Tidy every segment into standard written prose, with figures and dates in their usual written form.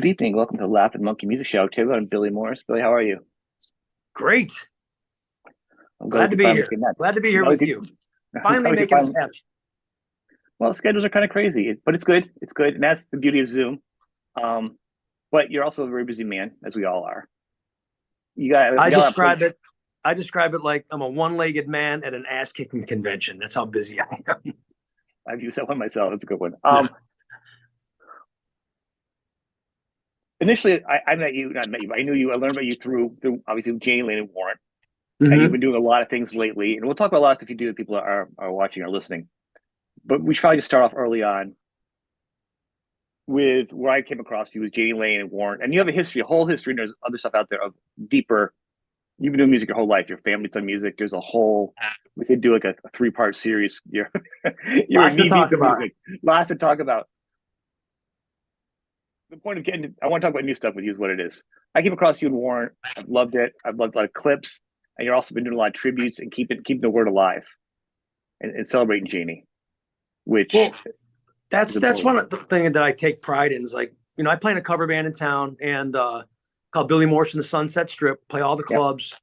Good evening. Welcome to Laugh and Monkey Music Show. Too. I'm Billy Morris. Billy, how are you? Great. I'm glad Glad we to could be finally here. connect. Glad to be here Glad we with could, you. I'm Finally glad we could making this finally. happen. Well, schedules are kind of crazy, but it's good. It's good, and that's the beauty of Zoom. Um, but you're also a very busy man, as we all are. I You got a plate. describe it. I describe it like I'm a one-legged man at an ass-kicking convention. That's how busy I am. I've used that one myself. That's a good one. Yeah. Initially, I met you. Not met you, but I knew you. I learned about you through obviously Jani Lane and Warrant, and you've Hmm. been doing a lot of things lately. And we'll talk about a lot of stuff you do that people are watching or listening. But we should probably just start off early on with where I came across you was Jani Lane and Warrant, and you have a whole history. And there's other stuff out there of deeper. You've been doing music your whole life. Your family's done music. There's a whole. We could do like a three-part series. You're Lots to knee deep talk in about. music. Lots to talk about. The point of I want to talk about new stuff with you is what it is. I came across you in Warrant. I've loved it. I've loved a lot of clips, and you're also been doing a lot of tributes and keeping the word alive and celebrating Janie, which Well, that's is that's important. one of the thing that I take pride in. Is like I play in a cover band in town and called Billy Morris and the Sunset Strip. Play all the Yep. clubs,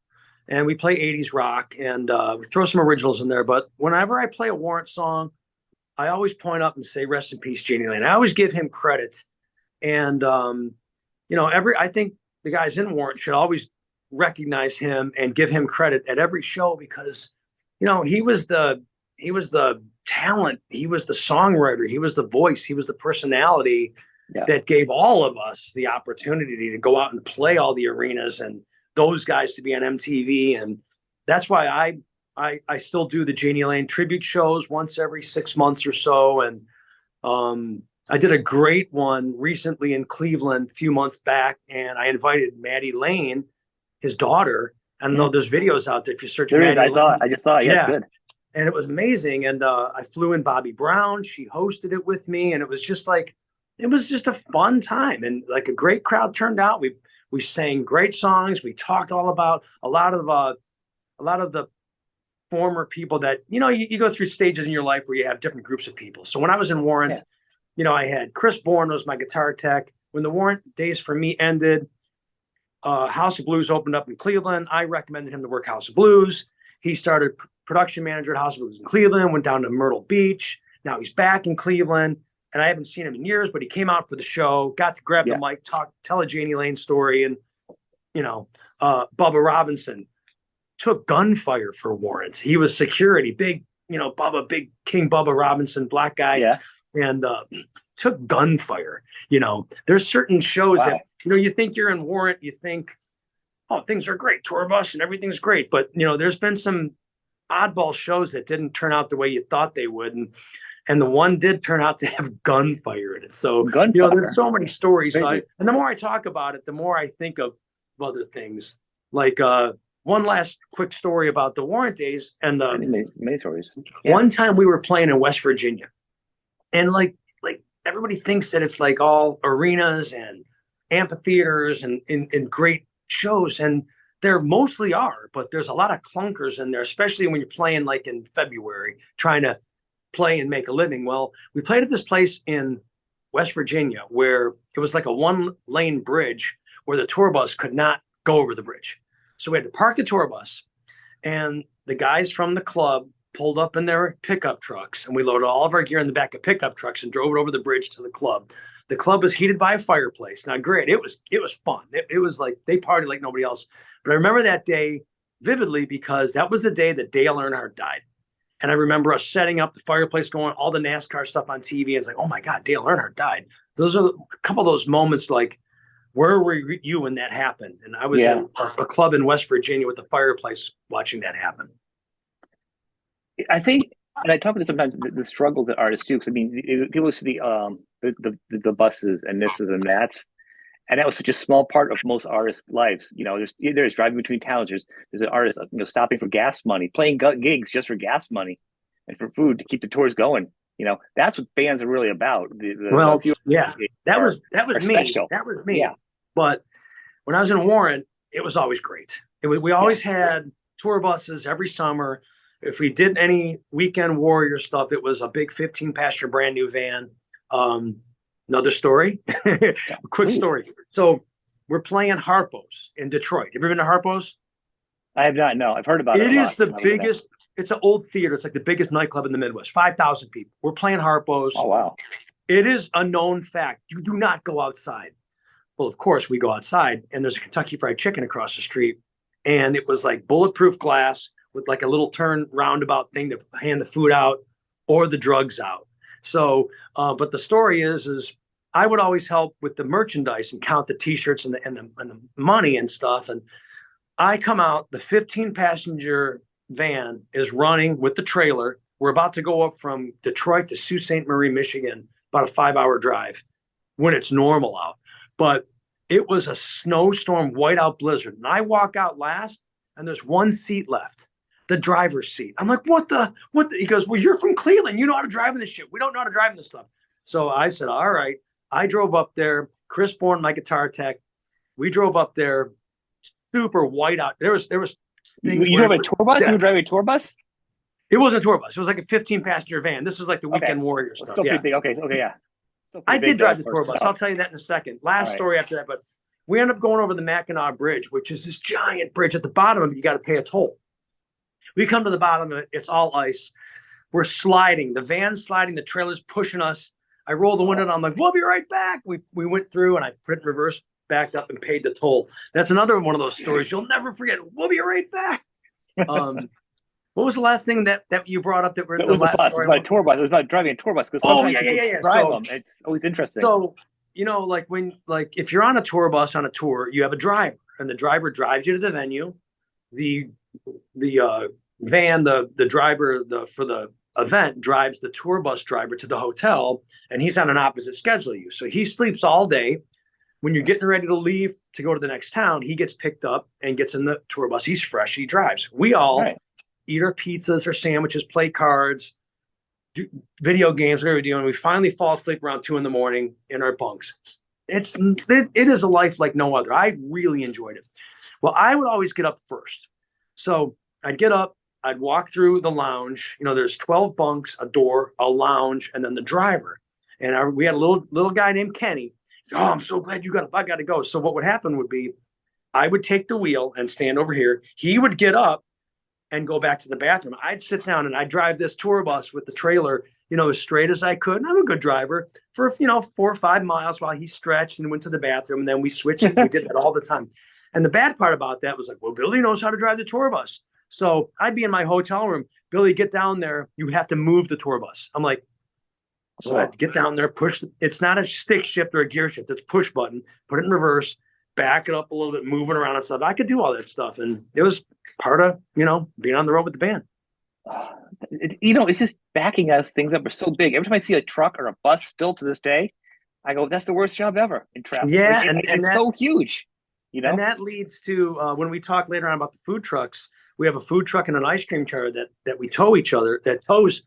and we play '80s rock and we throw some originals in there. But whenever I play a Warrant song, I always point up and say "Rest in peace, Jani Lane." I always give him credit. And I think the guys in Warrant should always recognize him and give him credit at every show because, he was the talent, he was the songwriter, he was the voice, he was the personality Yeah. that gave all of us the opportunity to go out and play all the arenas and those guys to be on MTV. And that's why I still do the Jani Lane tribute shows once every 6 months or so. And I did a great one recently in Cleveland a few months back, and I invited Maddie Lane, his daughter. I don't know, Mm. there's videos out there if you search There is. Maddie I saw Lane. it. I just saw it. Yeah, it's Yeah, good. and it was amazing. And I flew in Bobby Brown. She hosted it with me, and it was just a fun time, and like a great crowd turned out. We sang great songs. We talked all about a lot of the former people that you go through stages in your life where you have different groups of people. So when I was in Warrant, Yeah. I had Chris Bourne was my guitar tech. When the Warrant days for me ended, House of Blues opened up in Cleveland. I recommended him to work House of Blues. He started production manager at House of Blues in Cleveland, went down to Myrtle Beach. Now he's back in Cleveland, and I haven't seen him in years, but he came out for the show, got to grab the Yeah. mic, tell a Jani Lane story. And, Bubba Robinson took gunfire for Warrant. He was security, big, big King Bubba Robinson, black guy. Yeah. And took gunfire. There's certain shows Wow. that you think you're in Warrant, you think, oh, things are great, tour bus and everything's great, but there's been some oddball shows that didn't turn out the way you thought they would, and the one did turn out to have gunfire in it. So Gunfire. there's so many stories. Crazy. And the more I talk about it, the more I think of other things. Like one last quick story about the Warrant days and Many stories. Yeah. one time we were playing in West Virginia. And like everybody thinks that it's like all arenas and amphitheaters and in great shows, and there mostly are, but there's a lot of clunkers in there, especially when you're playing like in February, trying to play and make a living. Well, we played at this place in West Virginia where it was like a one-lane bridge where the tour bus could not go over the bridge. So we had to park the tour bus, and the guys from the club pulled up in their pickup trucks, and we loaded all of our gear in the back of pickup trucks and drove it over the bridge to the club. The club was heated by a fireplace. Now, great, it was fun. It was like they partied like nobody else. But I remember that day vividly because that was the day that Dale Earnhardt died. And I remember us setting up the fireplace, going all the NASCAR stuff on TV. And it's like, oh my God, Dale Earnhardt died. Those are a couple of those moments like, where were you when that happened? And I was in a club in West Virginia with the fireplace watching that happen. I think, and I talk about sometimes the struggles that artists do. Because I mean, people see the buses and this and that was such a small part of most artists' lives. There's driving between towns. There's an artist, stopping for gas money, playing gigs just for gas money and for food to keep the tours going. That's what bands are really about. That was me. Special. That was me. Yeah. But when I was in Warrant, it was always great. We always had tour buses every summer. If we did any weekend warrior stuff, it was a big 15-passenger brand new van. Another story. Yeah, Quick please. story. So we're playing Harpo's in Detroit. Have you ever been to Harpo's? I have not. No, I've heard about it It a is lot. the Never been there. biggest. It's an old theater. It's like the biggest nightclub in the Midwest. 5,000 people. We're playing Harpo's. Oh wow. It is a known fact. You do not go outside. Well, of course, we go outside, and there's a Kentucky Fried Chicken across the street, and it was like bulletproof glass with like a little turn roundabout thing to hand the food out or the drugs out. So, but the story is I would always help with the merchandise and count the T-shirts and the money and stuff. And I come out, the 15 passenger van is running with the trailer. We're about to go up from Detroit to Sault Ste. Marie, Michigan, about a 5-hour drive when it's normal out. But it was a snowstorm, whiteout blizzard. And I walk out last, and there's one seat left, the driver's seat. I'm like, what the? He goes, well, you're from Cleveland. You know how to drive in this shit. We don't know how to drive in this stuff. So I said, all right. I drove up there. Chris Bourne, my guitar tech. We drove up there, super whiteout. There was things. You drove a tour bus? You were driving a tour bus? It wasn't a tour bus. It was like a 15 passenger van. This was like the Weekend Warrior stuff. Still pretty big. Okay, yeah. I did drive the tour bus. I'll tell you that in a second. Last story after that, but we end up going over the Mackinac Bridge, which is this giant bridge. At the bottom of it, you got to pay a toll. We come to the bottom of it. It's all ice. We're sliding. The van's sliding. The trailer's pushing us. I roll the window and I'm like, we'll be right back. We went through and I put it in reverse, backed up and paid the toll. That's another one of those stories you'll never forget. We'll be right back. What was the last thing that you brought up? That were it was a bus. It was about a tour bus. It was about driving a tour bus. Oh yeah. Drive them. It's always interesting. So like if you're on a tour bus on a tour, you have a driver, and the driver drives you to the venue. The van, the driver for the event drives the tour bus driver to the hotel, and he's on an opposite schedule to you. So he sleeps all day. When you're getting ready to leave to go to the next town, he gets picked up and gets in the tour bus. He's fresh. He drives. We all eat our pizzas or sandwiches, play cards, do video games, whatever we're doing. We finally fall asleep around 2 a.m. in our bunks. It is a life like no other. I really enjoyed it. Well, I would always get up first. So I'd get up, I'd walk through the lounge. There's 12 bunks, a door, a lounge, and then the driver. And we had a little guy named Kenny. He said, oh, I'm so glad you got up. I got to go. So what would happen would be I would take the wheel and stand over here. He would get up and go back to the bathroom. I'd sit down and I'd drive this tour bus with the trailer, as straight as I could. And I'm a good driver for, 4 or 5 miles while he stretched and went to the bathroom. And then we switched. We did that all the time. And the bad part about that was like, well, Billy knows how to drive the tour bus. So I'd be in my hotel room. Billy, get down there. You have to move the tour bus. I'm like, so I had to get down there, push. It's not a stick shift or a gear shift. It's push button, put it in reverse, back it up a little bit, moving around and stuff. I could do all that stuff. And it was part of, being on the road with the band. It's just backing us things up are so big. Every time I see a truck or a bus, still to this day, I go, that's the worst job ever in traffic. Yeah. And it's so huge. And that leads to when we talk later on about the food trucks, we have a food truck and an ice cream trailer that we tow each other, that tows,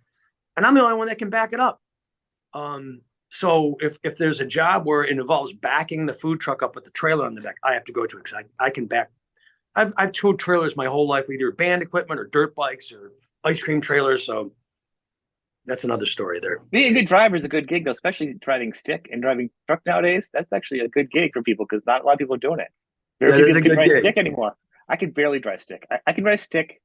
and I'm the only one that can back it up. So if there's a job where it involves backing the food truck up with the trailer on the back, I have to go to it because I can back. I've towed trailers my whole life, either band equipment or dirt bikes or ice cream trailers. So that's another story there. Being a good driver is a good gig, though, especially driving stick and driving truck nowadays. That's actually a good gig for people because not a lot of people are doing it. That is a good drive gig. Stick anymore. I can barely drive stick. I can drive stick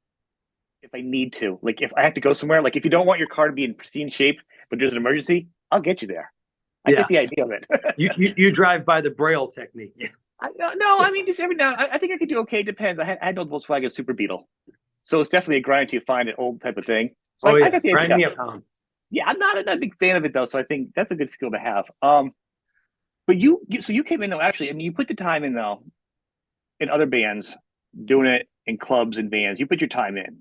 if I need to. Like if I have to go somewhere, like if you don't want your car to be in pristine shape, but there's an emergency, I'll get you there. I get the idea of it. you drive by the Braille technique. I mean, just every now. I think I could do okay. Depends. I had an old Volkswagen Super Beetle, so it's definitely a grind to find an old type of thing. So I got the grind idea. Me a pound. Yeah, I'm not a big fan of it though, so I think that's a good skill to have. But you came in though. Actually, I mean, you put the time in though. In other bands, doing it in clubs and bands, you put your time in.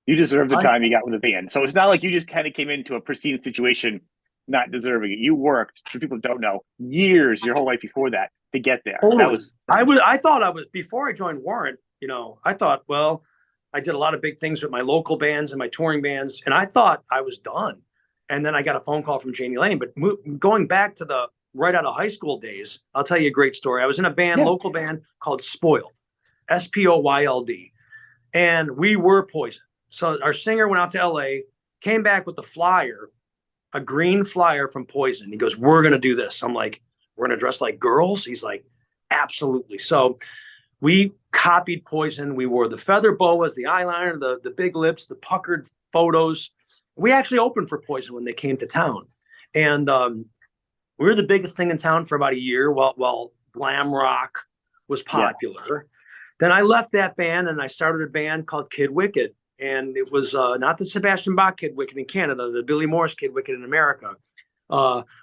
You deserve the time you got with the band. So it's not like you just kind of came into a pristine situation not deserving it. You worked, for people that don't know, years, your whole life before that to get there. Totally. I thought I was, before I joined Warrant, I thought, well, I did a lot of big things with my local bands and my touring bands, and I thought I was done. And then I got a phone call from Jani Lane. But going back to the right out of high school days, I'll tell you a great story. I was in a band, local band called Spoiled, Spoyld. And we were Poison. So our singer went out to LA, came back with the flyer a green flyer from Poison. He goes, "We're going to do this." I'm like, "We're going to dress like girls?" He's like, "Absolutely." So we copied Poison. We wore the feather boas, the eyeliner, the big lips, the puckered photos. We actually opened for Poison when they came to town. And we were the biggest thing in town for about a year while glam rock was popular. Yeah. Then I left that band and I started a band called Kid Wicked. And it was not the Sebastian Bach Kid Wicked in Canada, the Billy Morris Kid Wicked in America,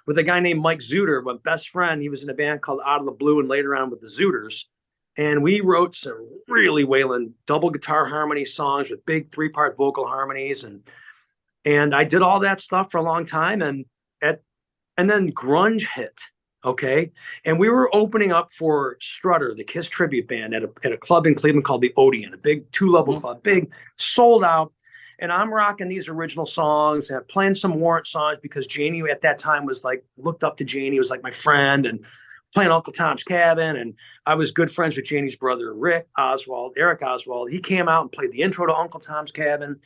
with a guy named Mike Zuter, my best friend. He was in a band called Out of the Blue and later on with the Zooters. And we wrote some really wailing double guitar harmony songs with big 3-part vocal harmonies. And I did all that stuff for a long time. And then grunge hit. Okay. And we were opening up for Strutter, the Kiss tribute band at a club in Cleveland called the Odeon, a big 2-level club, big, sold out. And I'm rocking these original songs and playing some Warrant songs because Jani at that time was like, looked up to Jani, was like my friend, and playing Uncle Tom's Cabin. And I was good friends with Jani's brother, Eric Oswald. He came out and played the intro to Uncle Tom's Cabin,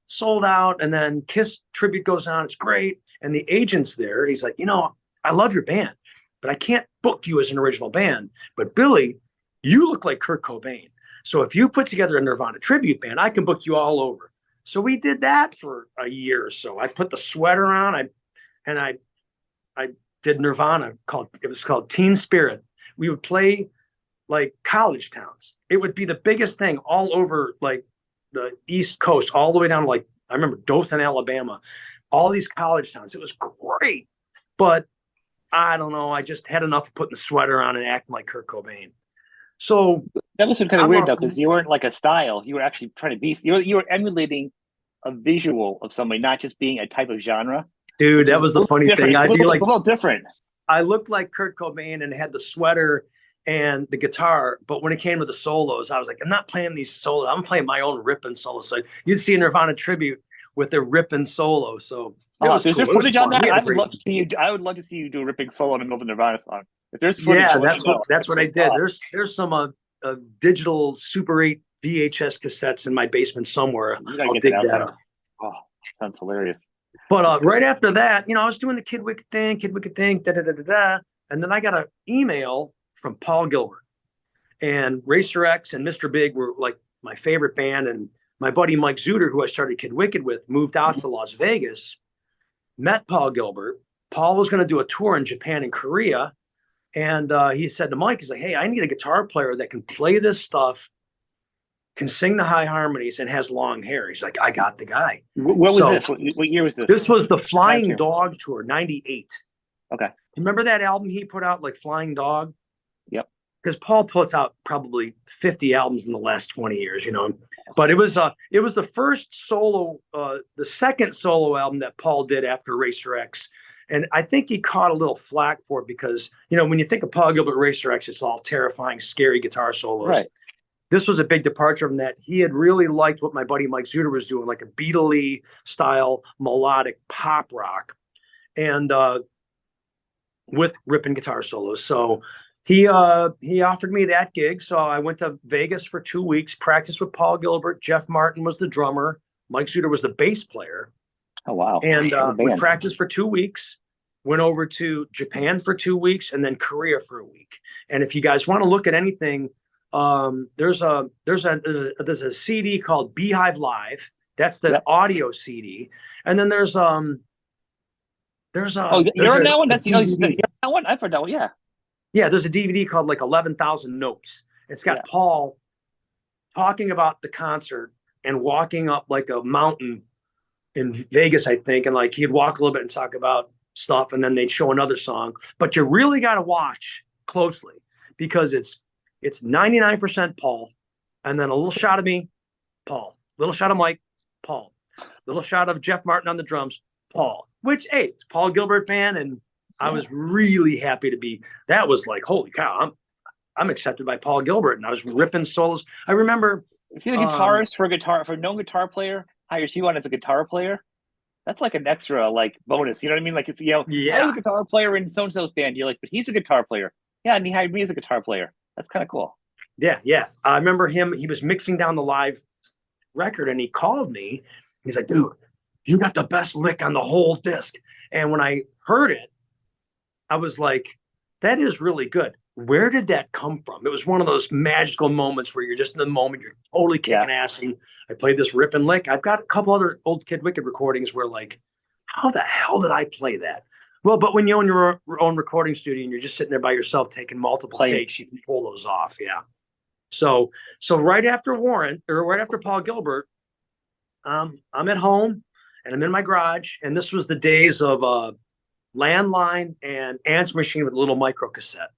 sold out. And then Kiss tribute goes on. It's great. And the agent's there. He's like, I love your band, but I can't book you as an original band. But Billy, you look like Kurt Cobain. So if you put together a Nirvana tribute band, I can book you all over. So we did that for a year or so. I put the sweater on. I did Nirvana. It was called Teen Spirit. We would play like college towns. It would be the biggest thing all over like the East Coast, all the way down to like, I remember Dothan, Alabama, all these college towns. It was great. But I don't know. I just had enough of putting the sweater on and acting like Kurt Cobain. So that was kind of weird though, because you weren't like a style. You were actually trying to be. You were emulating a visual of somebody, not just being a type of genre. Dude, that was the funny thing. I'd be like a little different. I looked like Kurt Cobain and had the sweater and the guitar, but when it came to the solos, I was like, I'm not playing these solos. I'm playing my own ripping solo. So you'd see a Nirvana tribute with their ripping solo. So is there footage on that? I would love to see you. I would love to see you do a ripping solo in the middle of the Nirvana song. If there's footage, that's what I did. There's some digital Super 8 VHS cassettes in my basement somewhere. I'll dig that up. Oh, sounds hilarious. But right after that, I was doing the Kid Wicked thing, and then I got an email from Paul Gilbert, and Racer X and Mr. Big were like my favorite band, and my buddy Mike Zuter, who I started Kid Wicked with, moved out to Las Vegas, met Paul Gilbert. Paul was going to do a tour in Japan and Korea, and he said to Mike, he's like, "Hey, I need a guitar player that can play this stuff, can sing the high harmonies, and has long hair." He's like, "I got the guy." What was this? What year was this? This was the Flying Dog tour, 98. Okay. Remember that album he put out, like Flying Dog? Yep. Because Paul puts out probably 50 albums in the last 20 years, But it was the first solo, the second solo album that Paul did after Racer X. And I think he caught a little flack for it because, when you think of Paul Gilbert Racer X, it's all terrifying, scary guitar solos. Right. This was a big departure from that. He had really liked what my buddy Mike Zuter was doing, like a Beatle-y style melodic pop rock, and with ripping guitar solos. So he offered me that gig. So I went to Vegas for 2 weeks, practiced with Paul Gilbert. Jeff Martin was the drummer. Mike Zuter was the bass player. Oh, wow. And we practiced for 2 weeks, went over to Japan for 2 weeks, and then Korea for a week. And if you guys want to look at anything, there's a CD called Beehive Live. That's the audio CD. And then there's you're on that one. That's that one. I've heard that one. Yeah. Yeah. There's a DVD called like 11,000 Notes. It's got Paul talking about the concert and walking up like a mountain in Vegas, I think. And like, he'd walk a little bit and talk about stuff, and then they'd show another song, but you really got to watch closely because it's 99% Paul, and then a little shot of me, Paul, little shot of Mike, Paul, little shot of Jeff Martin on the drums, Paul, which, hey, it's Paul Gilbert band. And I was really happy to be, that was like, holy cow, I'm accepted by Paul Gilbert, and I was ripping solos. I remember if you're a guitarist for a no guitar player hires you on as a guitar player, that's like an extra like bonus. You know what I mean? Like it's I was a guitar player in so and so's band. You're like, but he's a guitar player. Yeah, and he hired me as a guitar player. That's kind of cool. Yeah. I remember him. He was mixing down the live record, and he called me. He's like, "Dude, you got the best lick on the whole disc. And when I heard it, I was like, that is really good. Where did that come from? It was one of those magical moments where you're just in the moment, you're totally kicking ass. And I played this rip and lick. I've got a couple other old Kid Wicked recordings where like, how the hell did I play that? Well, but when you own your own recording studio and you're just sitting there by yourself taking multiple takes, you can pull those off. Yeah. So right after Warrant, or right after Paul Gilbert, I'm at home and I'm in my garage. And this was the days of landline and answer machine with a little micro cassette.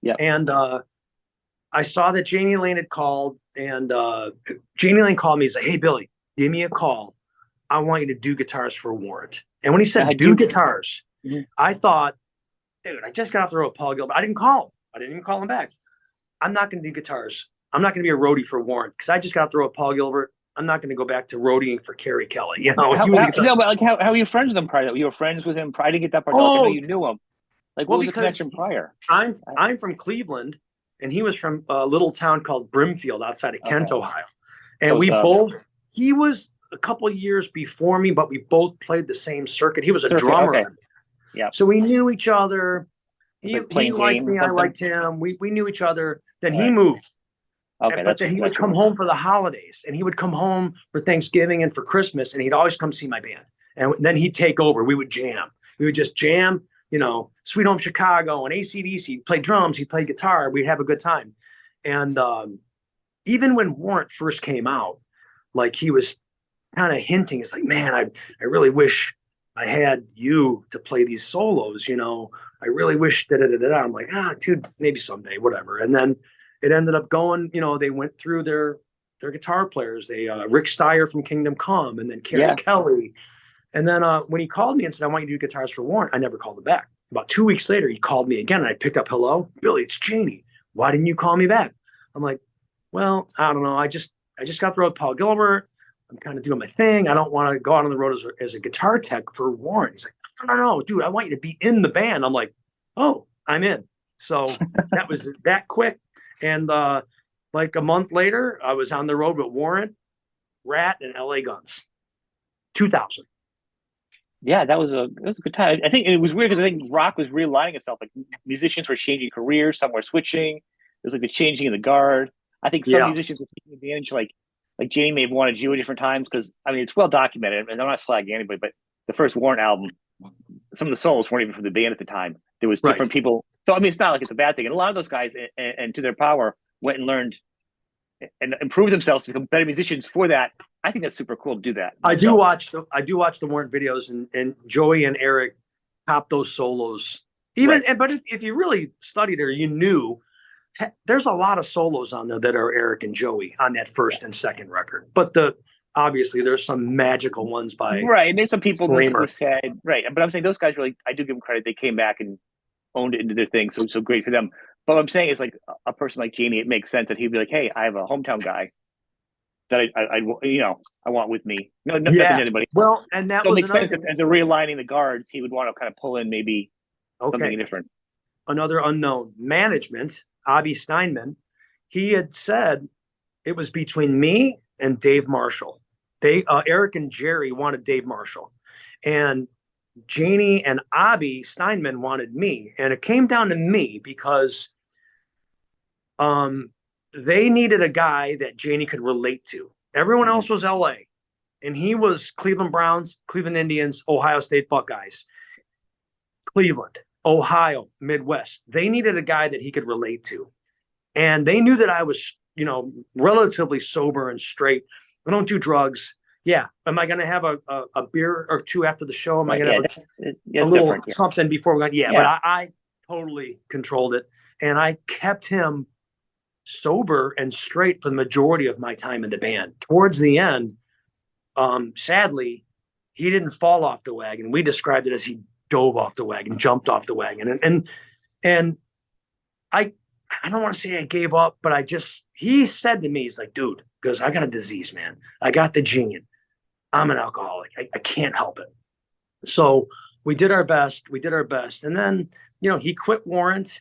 Yeah. And I saw that Jani Lane had called, and Jani Lane called me. He's like, "Hey, Billy, give me a call. I want you to do guitars for Warrant." And when he said do guitars, I thought, dude, I just got off the road with Paul Gilbert. I didn't call him. I didn't even call him back. I'm not going to do guitars. I'm not going to be a roadie for Warrant because I just got off the road with Paul Gilbert. I'm not going to go back to roadieing for Kerry Kelly. You know, how are you friends with him prior? You were friends with him prior to get that part. I know you knew him. Like, what was the connection prior? I'm from Cleveland, and he was from a little town called Brimfield outside of Kent, Ohio. And he was a couple of years before me, but we both played the same circuit. He was a drummer. Okay. Yeah. So we knew each other. He liked me. I liked him. We knew each other. Then he moved. Okay, but then he would come home for the holidays, and he would come home for Thanksgiving and for Christmas, and he'd always come see my band. And then he'd take over. We would jam. We would just jam, you know, Sweet Home Chicago and AC/DC. He'd play drums. He'd play guitar. We'd have a good time. And even when Warrant first came out, like he was kind of hinting, it's like, man, I really wish I had you to play these solos, you know. I really wish da-da-da-da. I'm like, dude, maybe someday, whatever. And then it ended up going, you know, they went through their guitar players. They Rick Steyer from Kingdom Come, and then Kerry Kelly. And then when he called me and said, I want you to do guitars for Warrant, I never called him back. About 2 weeks later, he called me again, and I picked up, hello, Billy, it's Jani. Why didn't you call me back? I'm like, well, I don't know. I just got the road with Paul Gilbert. I'm kind of doing my thing. I don't want to go out on the road as a guitar tech for Warrant. He's like, no, dude, I want you to be in the band. I'm like, oh, I'm in. So that was that quick. And like a month later, I was on the road with Warrant, Rat, and LA Guns. 2000. Yeah, that was a good time. I think it was weird because I think rock was realigning itself. Like musicians were changing careers, some were switching. It was like the changing of the guard. I think some musicians were taking advantage, like Jani may have wanted you at different times because I mean it's well documented, and I'm not slagging anybody, but the first Warrant album, some of the solos weren't even from the band at the time. There was different people. So I mean, it's not like it's a bad thing. And a lot of those guys, and to their power, went and learned and improved themselves to become better musicians for that. I think that's super cool to do that. I do watch the Warrant videos, and Joey and Eric top those solos. But if you really studied her, you knew there's a lot of solos on there that are Eric and Joey on that first and second record. But obviously there's some magical ones by and there's some people who said but I'm saying those guys really, I do give them credit. They came back and owned it into their thing, so great for them. But what I'm saying is, like a person like Jani, it makes sense that he'd be like, hey, I have a hometown guy that I want with me. Nothing to anybody. Well, and that makes sense that as a realigning the guards, he would want to kind of pull in maybe something different. Another unknown management, Avi Steinman, he had said it was between me and Dave Marshall. Eric and Jerry wanted Dave Marshall, and Jani and Avi Steinman wanted me, and it came down to me because they needed a guy that Jani could relate to. Everyone else was LA, and he was Cleveland Browns, Cleveland Indians, Ohio State Buckeyes, Cleveland, Ohio, Midwest. They needed a guy that he could relate to, and they knew that I was, relatively sober and straight. I don't do drugs. Yeah. Am I going to have a beer or two after the show? Am I going to have a little something before we got? Yeah. But I totally controlled it, and I kept him sober and straight for the majority of my time in the band. Towards the end, sadly, he didn't fall off the wagon. We described it as he dove off the wagon, jumped off the wagon. And I don't want to say I gave up, but he said to me, he's like, dude, because I got a disease, man. I got the gene. I'm an alcoholic. I can't help it. So we did our best. And then, he quit Warrant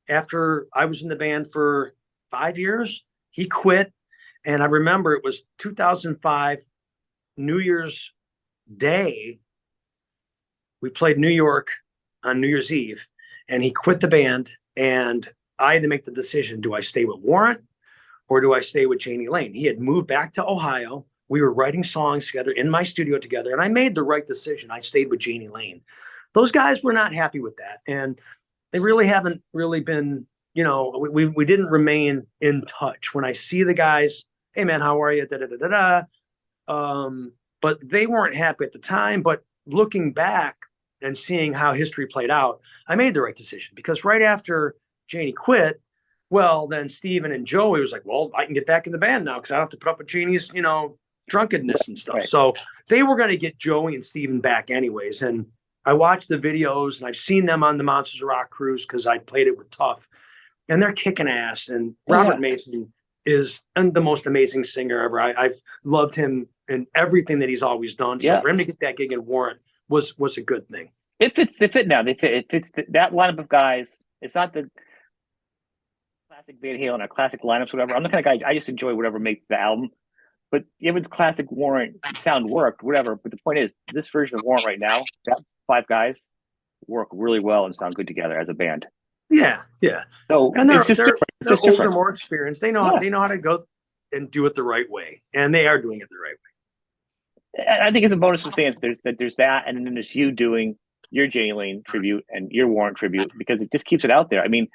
after I was in the band for 5 years. He quit. And I remember it was 2005, New Year's day, we played New York on New Year's Eve, and he quit the band, and I had to make the decision: do I stay with Warrant or do I stay with Jani Lane? He had moved back to Ohio. We were writing songs together in my studio together, and I made the right decision. I stayed with Jani Lane. Those guys were not happy with that, and they really haven't really been. We didn't remain in touch. When I see the guys, hey man, how are you? Da da da da da. But they weren't happy at the time. But looking back and seeing how history played out, I made the right decision, because right after Jani quit, well, then Steven and Joey was like, well, I can get back in the band now because I don't have to put up with Jani's, drunkenness and stuff. Right. So they were going to get Joey and Steven back anyways. And I watched the videos, and I've seen them on the Monsters of Rock cruise because I played it with Tough, and they're kicking ass. And Robert Mason is the most amazing singer ever. I've loved him in everything that he's always done. So for him to get that gig in Warrant was a good thing. It fits now. It fits that lineup of guys. It's not the classic Van Halen or classic lineups, whatever. I'm the kind of guy, I just enjoy whatever makes the album. But if it's classic Warrant sound worked, whatever. But the point is, this version of Warrant right now, that 5 guys work really well and sound good together as a band. Yeah. So it's just different. It's just older, different. more experienced. They know how to go and do it the right way, and they are doing it the right way. I think it's a bonus for fans. There's that, and then there's you doing your Jani Lane tribute and your Warrant tribute, because it just keeps it out there. I mean,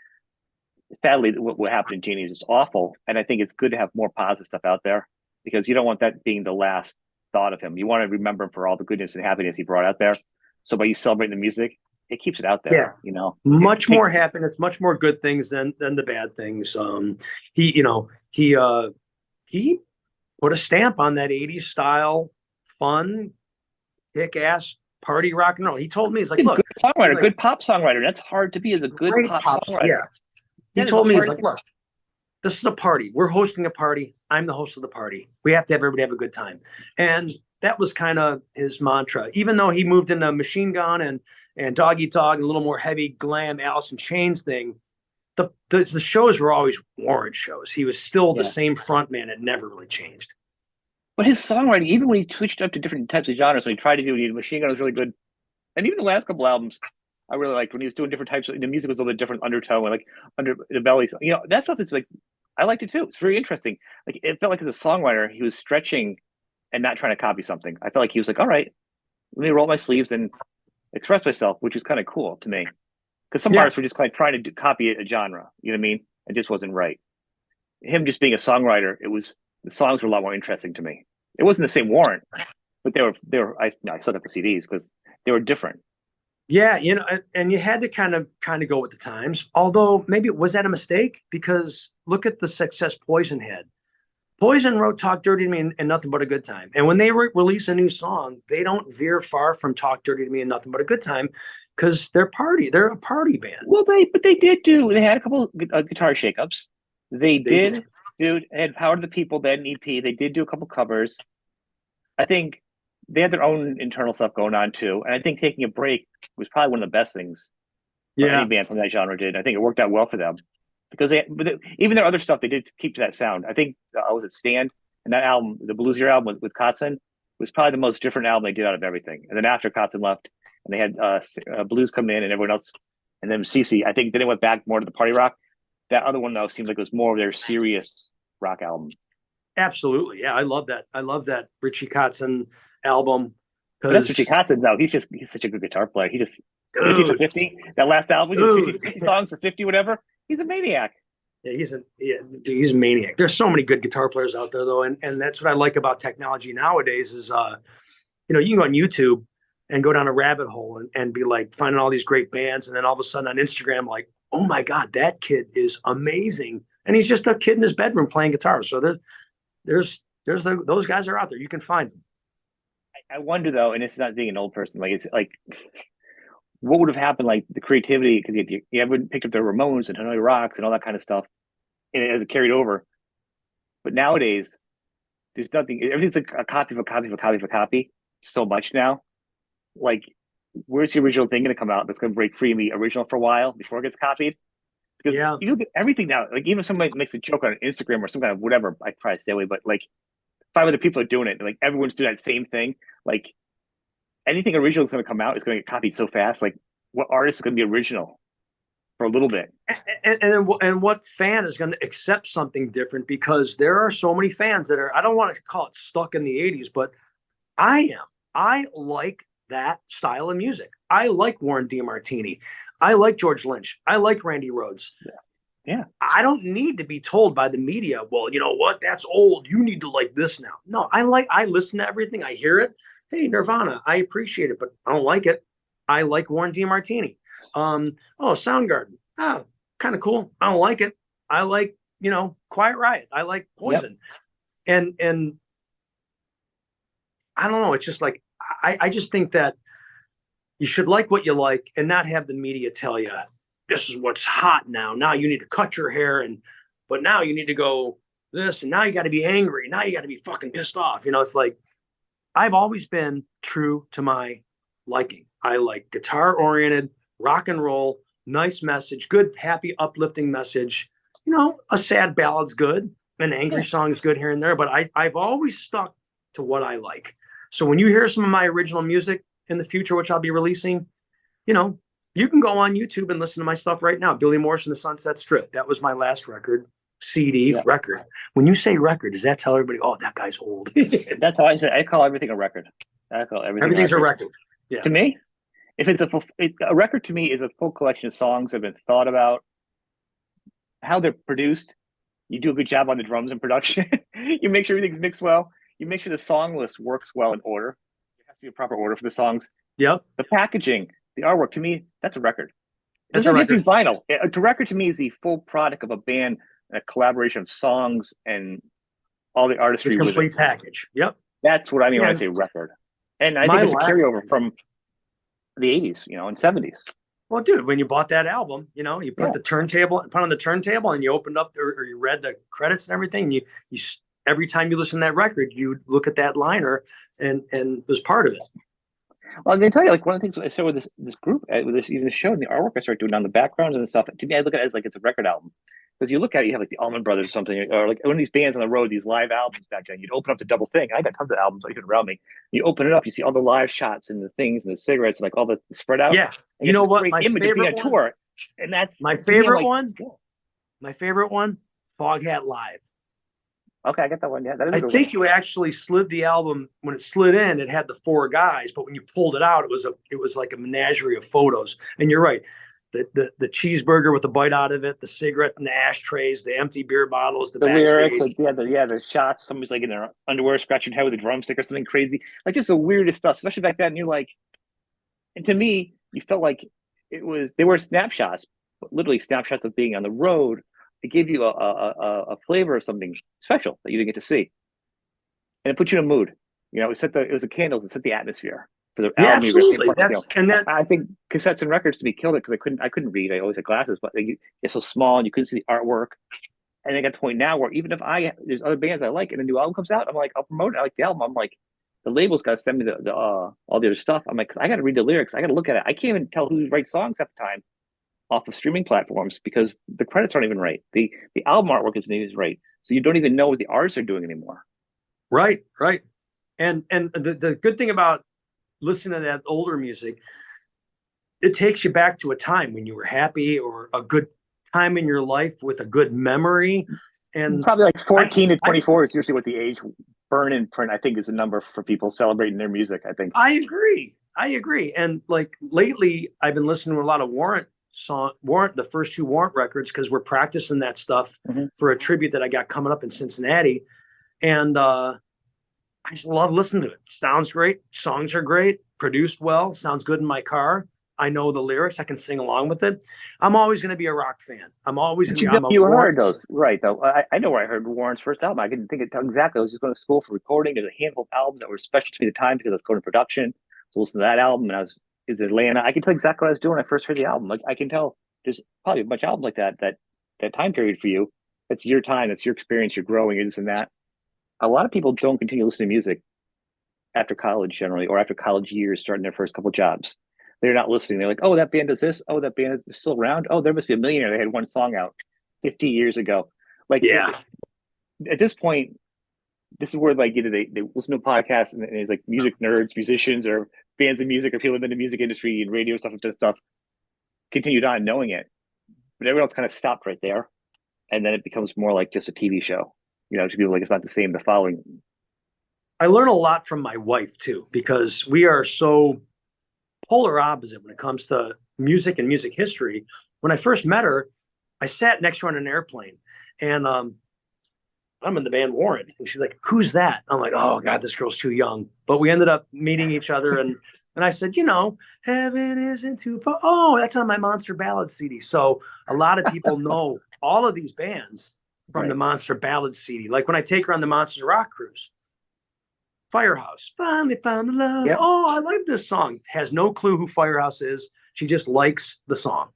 sadly, what happened in Jani is just awful, and I think it's good to have more positive stuff out there, because you don't want that being the last thought of him. You want to remember him for all the goodness and happiness he brought out there. So by you celebrating the music, it keeps it out there. Much more happiness, much more good things than the bad things. He put a stamp on that 80s style, fun, kick-ass party rock and roll. He told me, he's like, look, good songwriter, good pop songwriter. That's hard to be as a good pop songwriter. Yeah. He told me, he's like, look, this is a party. We're hosting a party. I'm the host of the party. We have to have everybody have a good time. And that was kind of his mantra. Even though he moved into Machine Gun and Dog Eat Dog and a little more heavy glam Alice in Chains thing, the shows were always Warrant shows. He was still the same front man. It never really changed. But his songwriting, even when he switched up to different types of genres, so he tried to do Machine Gun was really good. And even the last couple albums, I really liked when he was doing different types of, the music was a little bit different undertone, like under the belly. That stuff is like, I liked it too. It's very interesting. Like, it felt like as a songwriter, he was stretching and not trying to copy something. I felt like he was like, all right, let me roll my sleeves and express myself, which is kind of cool to me. Because some artists were just kind of trying to copy a genre, you know what I mean? It just wasn't right. Him just being a songwriter, the songs were a lot more interesting to me. It wasn't the same Warrant, but they were. I still got the CDs because they were different. Yeah, and you had to kind of go with the times. Although maybe was that a mistake? Because look at the success Poison had. Poison wrote "Talk Dirty to Me" and "Nothing But a Good Time," and when they release a new song, they don't veer far from "Talk Dirty to Me" and "Nothing But a Good Time" because they're a party band. Well, they had a couple guitar shakeups. They did, dude. They had Power to the People. They had an EP. They did do a couple covers. I think they had their own internal stuff going on too, and I think taking a break was probably one of the best things any band from that genre did. I think it worked out well for them because even their other stuff, they did keep to that sound. I think was it Stand, and that album, the Bluesier album with Kotzen, was probably the most different album they did out of everything. And then after Kotzen left, and they had Blues come in and everyone else, and then CeCe, I think then it went back more to the party rock. That other one though seems like it was more of their serious rock album. Absolutely, yeah, I love that. I love that Richie Kotzen album. But that's Richie Kotzen though. He's such a good guitar player. He just 50 for 50. That last album, 50 songs for 50, whatever. He's a maniac. Yeah, he's a maniac. There's so many good guitar players out there though, and that's what I like about technology nowadays is you can go on YouTube and go down a rabbit hole and be like finding all these great bands, and then all of a sudden on Instagram, like, oh my God, that kid is amazing. And he's just a kid in his bedroom playing guitar. So there's those guys are out there. You can find them. I wonder though, and it's not being an old person, like it's like what would have happened, like the creativity, because you everyone picked up the Ramones and Hanoi Rocks and all that kind of stuff, and it has carried over. But nowadays, there's nothing. Everything's like a copy of a copy of a copy of a copy. So much now. Like, where's the original thing going to come out that's going to break free and be original for a while before it gets copied? Because you look at everything now. Like, even if somebody makes a joke on Instagram or some kind of whatever, I try to stay away. But like, 5 other people are doing it. Like, everyone's doing that same thing. Like, anything original is going to come out is going to get copied so fast. Like, what artist is going to be original for a little bit? And what fan is going to accept something different? Because there are so many fans that are, I don't want to call it stuck in the 80s, but I like that style of music. I like Warren DeMartini. I like George Lynch. I like Randy Rhoads. Yeah. I don't need to be told by the media, well, you know what? That's old. You need to like this now. No, I listen to everything. I hear it. Hey, Nirvana, I appreciate it, but I don't like it. I like Warren DeMartini. Soundgarden. Oh, kind of cool. I don't like it. I like, Quiet Riot. I like Poison. Yep. And I don't know. It's just like, I just think that you should like what you like and not have the media tell you, this is what's hot now. Now you need to cut your hair, but now you need to go this, and now you got to be angry. Now you got to be fucking pissed off. It's like, I've always been true to my liking. I like guitar oriented, rock and roll, nice message, good, happy, uplifting message. A sad ballad's good, an angry song's good here and there, but I've always stuck to what I like. So when you hear some of my original music in the future, which I'll be releasing, you can go on YouTube and listen to my stuff right now. Billy Morrison, The Sunset Strip. That was my last record, CD record. When you say record, does that tell everybody, oh, that guy's old? That's how I say. I call everything a record. I call everything's a record. Yeah. To me, if it's a record, to me is a full collection of songs that have been thought about, how they're produced. You do a good job on the drums and production. You make sure everything's mixed well. You make sure the song list works well in order. There has to be a proper order for the songs. Yep. The packaging, the artwork, to me, that's a record. That's a record. Vinyl. A record to me is the full product of a band, a collaboration of songs and all the artistry. The complete package. Yep. That's what I mean when I say record. And I think it's a carryover from the 80s, and 70s. Well, dude, when you bought that album, you put the turntable, put on the turntable, and you opened up or you read the credits and everything. You every time you listen to that record, you look at that liner and was part of it. Well, I'm going to tell you, like, one of the things I started with this group, with this show and the artwork I started doing on the backgrounds and stuff. To me, I look at it as like it's a record album. Because you look at it, you have like the Allman Brothers or something, or like one of these bands on the road, these live albums back then. You'd open up the double thing. I got tons of albums like around me. You open it up, you see all the live shots and the things and the cigarettes and like all the spread out. Yeah. You know what? My image of being on tour. And that's my favorite one. My favorite one, Foghat Live. Okay, I get that one. Yeah, I think you actually slid the album when it slid in. It had the four guys, but when you pulled it out, it was like a menagerie of photos. And you're right, the cheeseburger with the bite out of it, the cigarette and the ashtrays, the empty beer bottles, the lyrics, like, the shots. Somebody's like in their underwear scratching head with a drumstick or something crazy, like just the weirdest stuff, especially back then. And you're like, and to me, you felt like they were snapshots, but literally snapshots of being on the road. It gave you a flavor of something special that you didn't get to see, and it put you in a mood. It was the candles that set the atmosphere for the album. Absolutely. I think cassettes and records to me killed it because I couldn't read. I always had glasses, but it's so small and you couldn't see the artwork. And I got to the point now where even if there's other bands I like and a new album comes out, I'm like, I'll promote it. I like the album. I'm like, the label's got to send me the all the other stuff. I'm like, 'cause I got to read the lyrics. I got to look at it. I can't even tell who writes songs at the time off of streaming platforms because the credits aren't even right. The album artwork isn't even right. So you don't even know what the artists are doing anymore. Right. And the good thing about listening to that older music, it takes you back to a time when you were happy or a good time in your life with a good memory. And probably like 14 to 24 is usually what the age burn and print, I think, is a number for people celebrating their music, I think. I agree. And like lately, I've been listening to a lot of Warrant, the first two Warrant records, because we're practicing that stuff for a tribute that I got coming up in Cincinnati. And I just love listening to it. Sounds great. Songs are great. Produced well. Sounds good in my car. I know the lyrics. I can sing along with it. I'm always going to be a rock fan. I'm always going to be. You heard those, right, though. I know where I heard Warren's first album. I didn't think it exactly. I was just going to school for recording. There's a handful of albums that were special to me at the time because I was going to production. So listen to that album, and I was in Atlanta. I can tell exactly what I was doing when I first heard the album. Like I can tell there's probably a bunch of albums like that time period for you. That's your time. That's your experience. You're growing, this and that. A lot of people don't continue listening to music after college generally, or after college years, starting their first couple jobs. They're not listening. They're like, oh, that band does this. Oh, that band is still around. Oh, there must be a millionaire. They had one song out 50 years ago. Like, at this point, this is where like they listen to podcasts and it's like music nerds, musicians, or fans of music or people in the music industry and radio stuff and stuff continued on knowing it, but everyone else kind of stopped right there, and then it becomes more like just a TV show. To people like it's not the same. The following, I learn a lot from my wife too, because we are so polar opposite when it comes to music and music history. When I first met her, I sat next to her on an airplane, and I'm in the band Warrant, and she's like, "Who's that?" I'm like, "Oh God, this girl's too young." But we ended up meeting each other, and I said, "Heaven isn't too far." Oh, that's on my Monster Ballad CD. So a lot of people know all of these bands from the Monster Ballad CD. Like when I take her on the Monster Rock cruise, Firehouse, finally found the love. Yep. Oh, I like this song. Has no clue who Firehouse is. She just likes the song.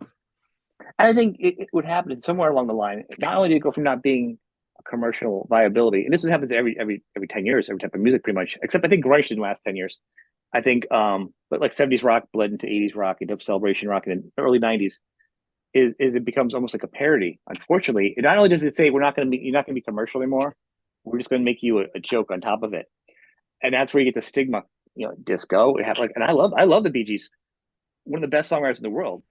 I think it would happen somewhere along the line. Not only did it go from not being a commercial viability, and this happens every 10 years, every type of music pretty much, except I think grunge didn't last 10 years. I think but like 70s rock bled into 80s rock, into celebration rock, and early 90s is it becomes almost like a parody. Unfortunately, not only does it say you're not going to be commercial anymore, we're just going to make you a joke on top of it. And that's where you get the stigma, disco. And I love the Bee Gees, one of the best songwriters in the world,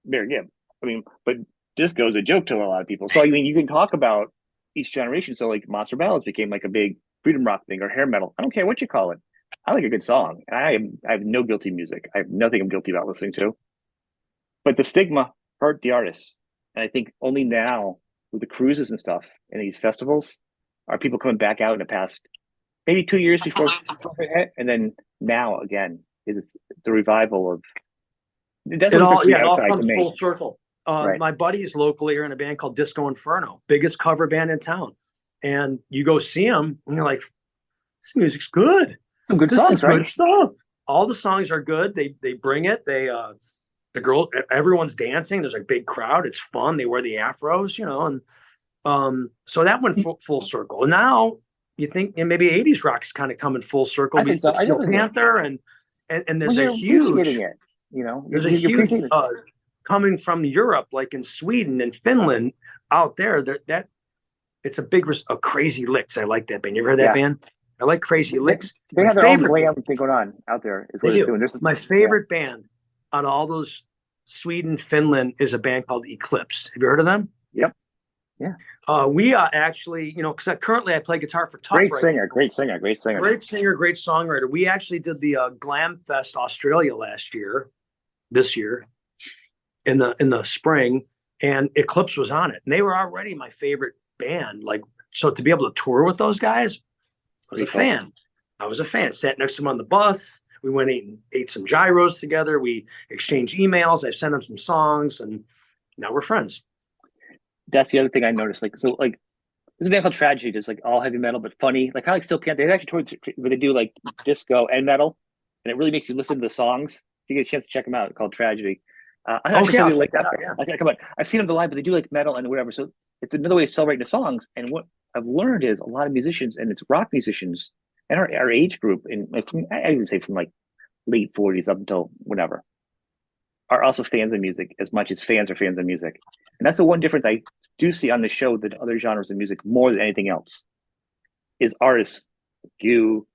Barry Gibb. I mean, but disco is a joke to a lot of people. So I mean, you can talk about each generation. So like Monster Ballads became like a big freedom rock thing, or hair metal. I don't care what you call it. I like a good song, and I have no guilty music. I have nothing I'm guilty about listening to. But the stigma hurt the artists, and I think only now with the cruises and stuff and these festivals are people coming back out in the past maybe 2 years before COVID hit, and then now again is the revival of. That's It what all, it's yeah, it all outside to comes me. full circle. Right. My buddies locally are in a band called Disco Inferno, biggest cover band in town. And you go see them, and you're like, this music's good. Some good This songs, is right? good stuff. All the songs are good. They bring it. The girl, everyone's dancing. There's a big crowd. It's fun. They wear the afros, and so that went full circle. And now you think, and maybe 80s rock's kind of coming full circle. I think so. I know Steel Panther and there's you're a huge appreciating it. there's a You're huge appreciating it. coming from Europe, like in Sweden and Finland, out there. That it's a Crazy Licks. I like that band. You ever heard that band? I like Crazy Licks. They have their own glam thing going on out there. Is what it's doing. My favorite band out of all those Sweden, Finland is a band called Eclipse. Have you heard of them? Yep. Yeah. We actually, because currently I play guitar for Tough. Great singer, great singer. Great singer, great songwriter. We actually did the Glam Fest Australia this year, in the spring, and Eclipse was on it. And they were already my favorite band. Like, so to be able to tour with those guys, I was a fan. I was a fan. Sat next to them on the bus. We went and ate some gyros together. We exchanged emails. I sent them some songs, and now we're friends. That's the other thing I noticed. There's a band called Tragedy. It's like all heavy metal, but funny. Like I like Steel Panther. They actually toured where they do like disco and metal, and it really makes you listen to the songs. If you get a chance to check them out, called Tragedy. I actually really like that. Yeah. Come on, I've seen them live, but they do like metal and whatever. So it's another way of celebrating the songs. And what I've learned is a lot of musicians, and it's rock musicians, and our age group, and I even say from like late 40s up until whatever, are also fans of music as much as fans are fans of music. And that's the one difference I do see on the show that other genres of music more than anything else is artists, you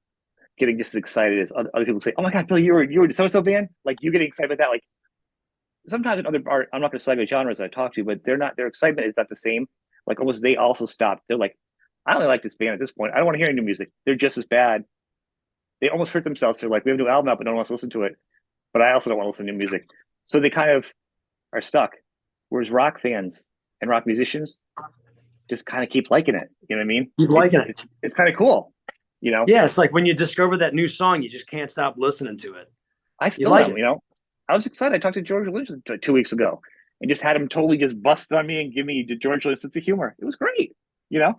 getting just as excited as other people say, "Oh my God, Billy, you were so-and-so band?" Like you getting excited about that. Like sometimes in other art, I'm not going to slag the genres I talk to, but their excitement is not the same. Like almost they also stopped. They're like, I only like this band at this point. I don't want to hear any new music. They're just as bad. They almost hurt themselves. They're like, we have a new album out, but no one wants to listen to it. But I also don't want to listen to new music. So they kind of are stuck. Whereas rock fans and rock musicians just kind of keep liking it. You know what I mean? Keep liking it. It's kind of cool. Yeah, it's like when you discover that new song, you just can't stop listening to it. I still am, I was excited. I talked to George Lynch 2 weeks ago and just had him totally just bust on me and give me the George Lynch sense of humor. It was great, Yeah.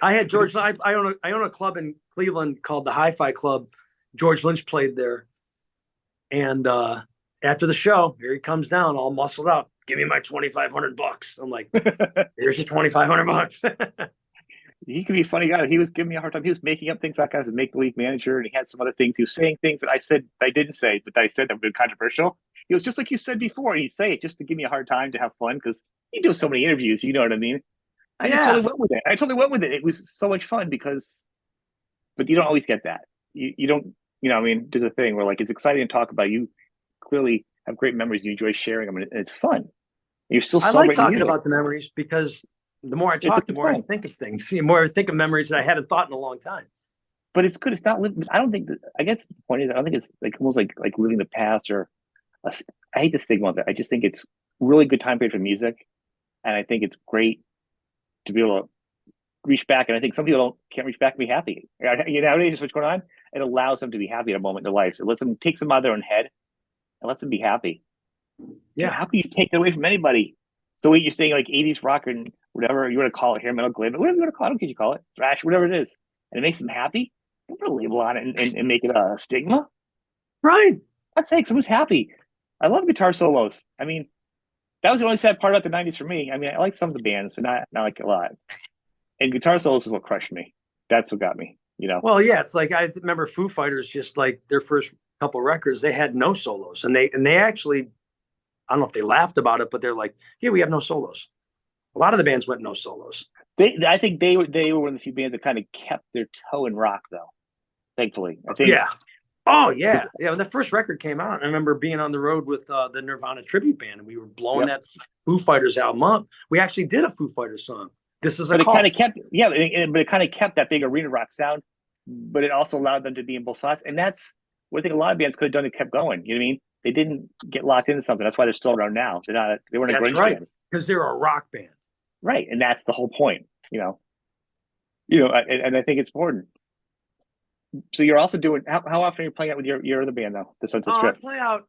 I had George. I own a club in Cleveland called the Hi-Fi Club. George Lynch played there, and after the show, here he comes down, all muscled up. Give me my $2,500. I'm like, here's your $2,500. He could be a funny guy. He was giving me a hard time. He was making up things. That guy's a make-believe manager, and he had some other things. He was saying things that I said I didn't say, but I said that were controversial. He was just like you said before. He'd say it just to give me a hard time to have fun because he do so many interviews. You know what I mean? I just totally went with it. It was so much fun but you don't always get that. You don't You know, I mean, there's a thing where like it's exciting to talk about. You clearly have great memories. You enjoy sharing them, and it's fun. You're still I like celebrating the talking music. about the memories because the more I It's a talk, the good more I time. think of things, the more I think of memories that I hadn't thought in a long time. But it's good. It's not. I don't think that. I guess the point is, I don't think it's like almost like living the past or. A, I hate the stigma of it. I just think it's really good time period for music, and I think it's great to be able to reach back. And I think some people can't reach back and be happy. You know, nowadays, what's going on? It allows them to be happy at a moment in their life. It lets them takes them out of their own head and lets them be happy. And Yeah. how can you take that away from anybody? So you're saying like 80s rock and whatever you want to call it, hair metal, glam, whatever you want to call it, I don't care what you call it, thrash, whatever it is, and it makes them happy. Don't put a label on it and make it a stigma. Right. Let's say someone's happy. I love guitar solos. I mean, that was the only sad part about the '90s for me. I mean, I like some of the bands, but not like a lot. And guitar solos is what crushed me. That's what got me. You know, Well, yeah, it's like I remember Foo Fighters just like their first couple records, they had no solos. And they actually I don't know if they laughed about it, but they're like, yeah, we have no solos. A lot of the bands went no solos. I think they were one of the few bands that kind of kept their toe in rock, though. Thankfully, I think. Yeah. Oh yeah. Yeah. When the first record came out, I remember being on the road with the Nirvana tribute band and we were blowing Yep. that Foo Fighters album up. We actually did a Foo Fighters song. This is a But it kind call. of kept, yeah, but it kind of kept that big arena rock sound, but it also allowed them to be in both spots. And that's what I think a lot of bands could have done and kept going. You know what I mean? They didn't get locked into something. That's why they're still around now. They weren't a That's grunge right. band. Because they're a rock band. Right. And that's the whole point, and I think it's important. So you're also doing, how often are you playing out with your other band though, the Sunset I Strip? play out.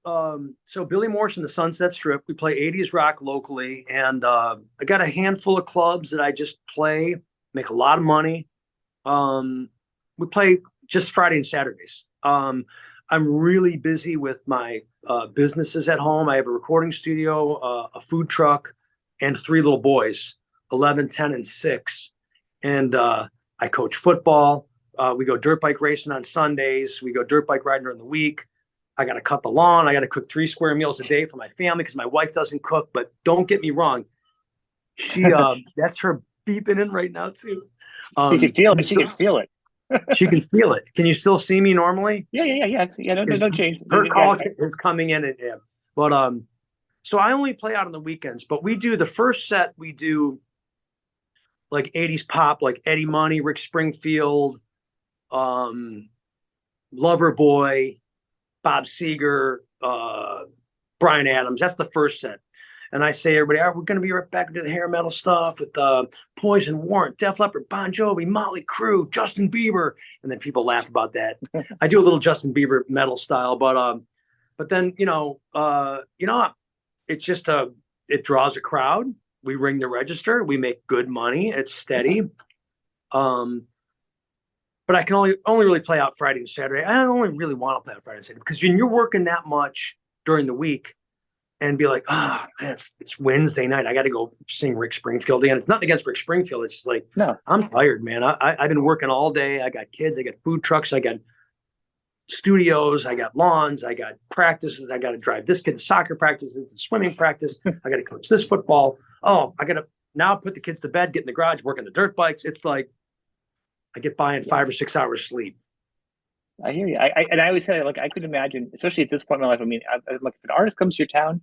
So Billy Morrison, the Sunset Strip. We play 80s rock locally, and I got a handful of clubs that I just play, make a lot of money. We play just Friday and Saturdays. I'm really busy with my businesses at home. I have a recording studio, a food truck, and three little boys, 11, 10, and 6. And I coach football. We go dirt bike racing on Sundays. We go dirt bike riding during the week. I got to cut the lawn. I got to cook 3 square meals a day for my family because my wife doesn't cook. But don't get me wrong, she that's her beeping in right now too. You can feel it. She Still, can feel it. she can feel it. Can you still see me normally? Yeah. No change. Her Yeah, call is coming in, and yeah. But so I only play out on the weekends. But we do the first set. We do like 80s pop, like Eddie Money, Rick Springfield, Loverboy, Bob Seger, Brian Adams. That's the first set. And I say, everybody, we're going to be right back into the hair metal stuff with Poison, Warrant, Def Leppard, Bon Jovi, Motley Crue, Justin Bieber. And then people laugh about that. I do a little Justin Bieber metal style, but then, it's just it draws a crowd. We ring the register. We make good money. It's steady. But I can only really play out Friday and Saturday. I don't only really want to play out Friday and Saturday because when you're working that much during the week and be like, oh man, it's Wednesday night. I got to go sing Rick Springfield again. It's nothing against Rick Springfield. It's just like, no. I'm tired, man. I've been working all day. I got kids. I got food trucks. I got studios. I got lawns. I got practices. I got to drive this kid to soccer practices, to swimming practice. I got to coach this football. Oh, I got to now put the kids to bed, get in the garage, work on the dirt bikes. It's like, I get by in 5 or 6 hours sleep. I hear you. I always say, like, I could imagine, especially at this point in my life. I mean, like, if an artist comes to your town,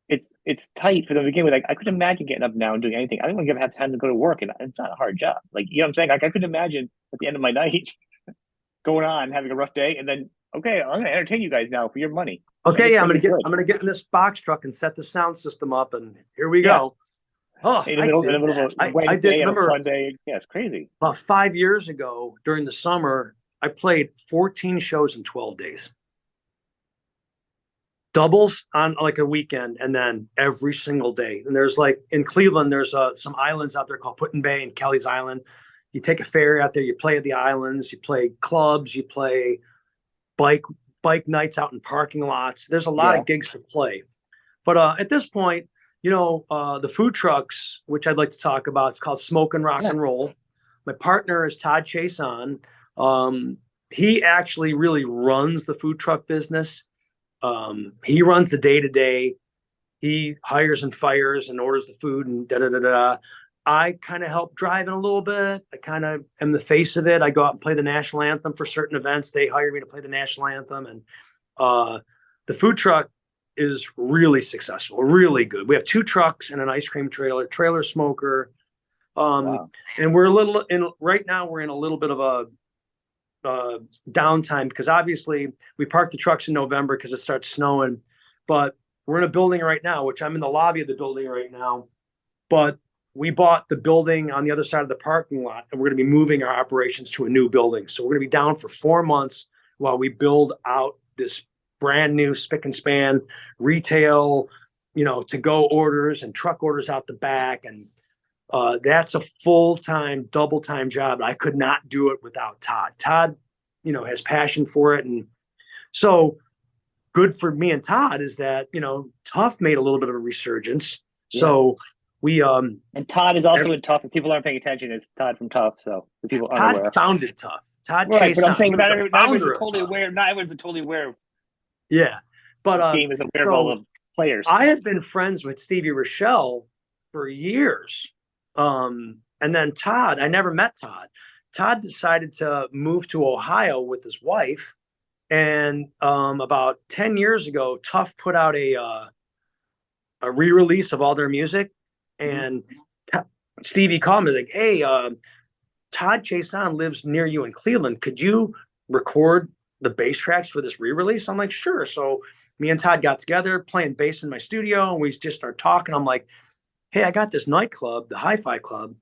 it's tight for them to begin with. Like, I could imagine getting up now and doing anything. I don't want to have time to go to work, and it's not a hard job. Like, you know what I'm saying? Like, I could imagine at the end of my night going on, having a rough day, and then okay, I'm going to entertain you guys now for your money. Okay, yeah, I'm gonna get in this box truck and set the sound system up, and here we go. Oh, in the middle of a Wednesday and a Sunday. Yeah, it's crazy. About 5 years ago, during the summer, I played 14 shows in 12 days. Doubles on like a weekend, and then every single day. And there's like in Cleveland, there's some islands out there called Put-in-Bay and Kelly's Island. You take a ferry out there, you play at the islands, you play clubs, you play bike nights out in parking lots. There's a lot of gigs to play. But at this point, the food trucks, which I'd like to talk about, it's called Smokin Rock and Roll. My partner is Todd Chason. He actually really runs the food truck business. He runs the day-to-day. He hires and fires and orders the food and da-da-da-da. I kind of help drive it a little bit. I kind of am the face of it. I go out and play the national anthem for certain events. They hire me to play the national anthem, and uh, the food truck is really successful, really good. We have 2 trucks and an ice cream trailer smoker, Wow. and we're a little in right now. We're in a little bit of a downtime because obviously we parked the trucks in November because it starts snowing, but we're in a building right now, which I'm in the lobby of the building right now. But we bought the building on the other side of the parking lot, and we're going to be moving our operations to a new building. So we're going to be down for 4 months while we build out this brand new spick and span retail, to go orders and truck orders out the back. And that's a full-time, double-time job. I could not do it without Todd. Todd, has passion for it. And so good for me and Todd is that, Tough made a little bit of a resurgence. Yeah. So we and Todd is also in Tough. If people aren't paying attention, it's Todd from Tough. So the people unaware. Todd founded Tough. Todd Right, Chase. but I'm saying not everyone's founder totally aware. Not everyone's totally aware of Yeah, but this game is aware of all of players. I had been friends with Stevie Rochelle for years. And then Todd, I never met Todd. Todd decided to move to Ohio with his wife. And about 10 years ago, Tough put out a re-release of all their music. And Stevie called me like, hey, Todd Chason lives near you in Cleveland. Could you record the bass tracks for this re-release? I'm like, sure. So me and Todd got together playing bass in my studio, and we just started talking. I'm like, hey, I got this nightclub, the Hi-Fi Club.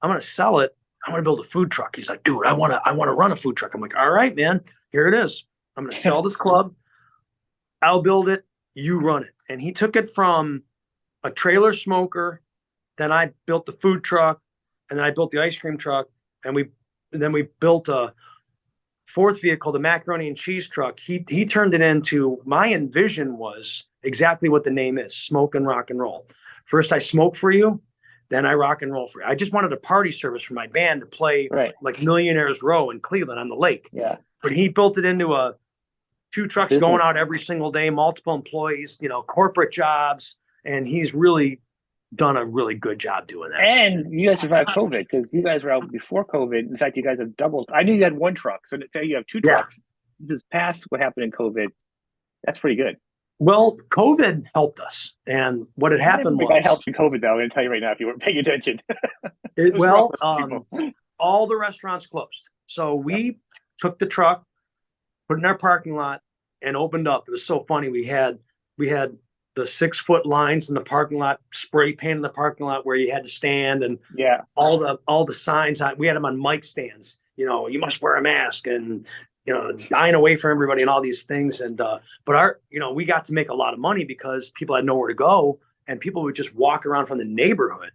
I'm going to sell it. I want to build a food truck. He's like, dude, I want to run a food truck. I'm like, all right, man, here it is. I'm going to sell this club. I'll build it. You run it. And he took it from a trailer smoker. Then I built the food truck, and then I built the ice cream truck. And then we built a 4th vehicle, the macaroni and cheese truck. He turned it into, my envision was exactly what the name is, Smoke and Rock and Roll. First I smoke for you, then I rock and roll for you. I just wanted a party service for my band to play like Millionaires Row in Cleveland on the lake. Yeah. But he built it into 2 trucks going out every single day, multiple employees, corporate jobs. And he's really done a really good job doing that. And you guys survived COVID because you guys were out before COVID. In fact, you guys have doubled. I knew you had 1 truck, so to you have 2 trucks. Just past what happened in COVID, that's pretty good. Well, COVID helped us, and what had happened was I helped in COVID. Though I'm going to tell you right now, if you weren't paying attention. All the restaurants closed, so we took the truck, put it in our parking lot, and opened up. It was so funny. We had the 6-foot lines in the parking lot, spray paint in the parking lot where you had to stand, and all the signs. We had them on mic stands. You must wear a mask, and dying away from everybody, and all these things. And but we got to make a lot of money because people had nowhere to go, and people would just walk around from the neighborhood,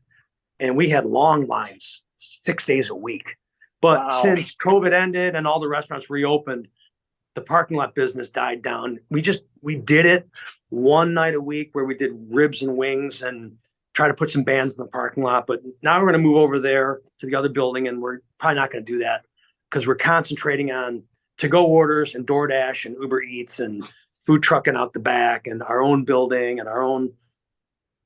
and we had long lines 6 days a week. But since COVID ended and all the restaurants reopened, the parking lot business died down. We did it 1 night a week where we did ribs and wings and try to put some bands in the parking lot. But now we're going to move over there to the other building, and we're probably not going to do that because we're concentrating on to-go orders and DoorDash and Uber Eats and food trucking out the back, and our own building and our own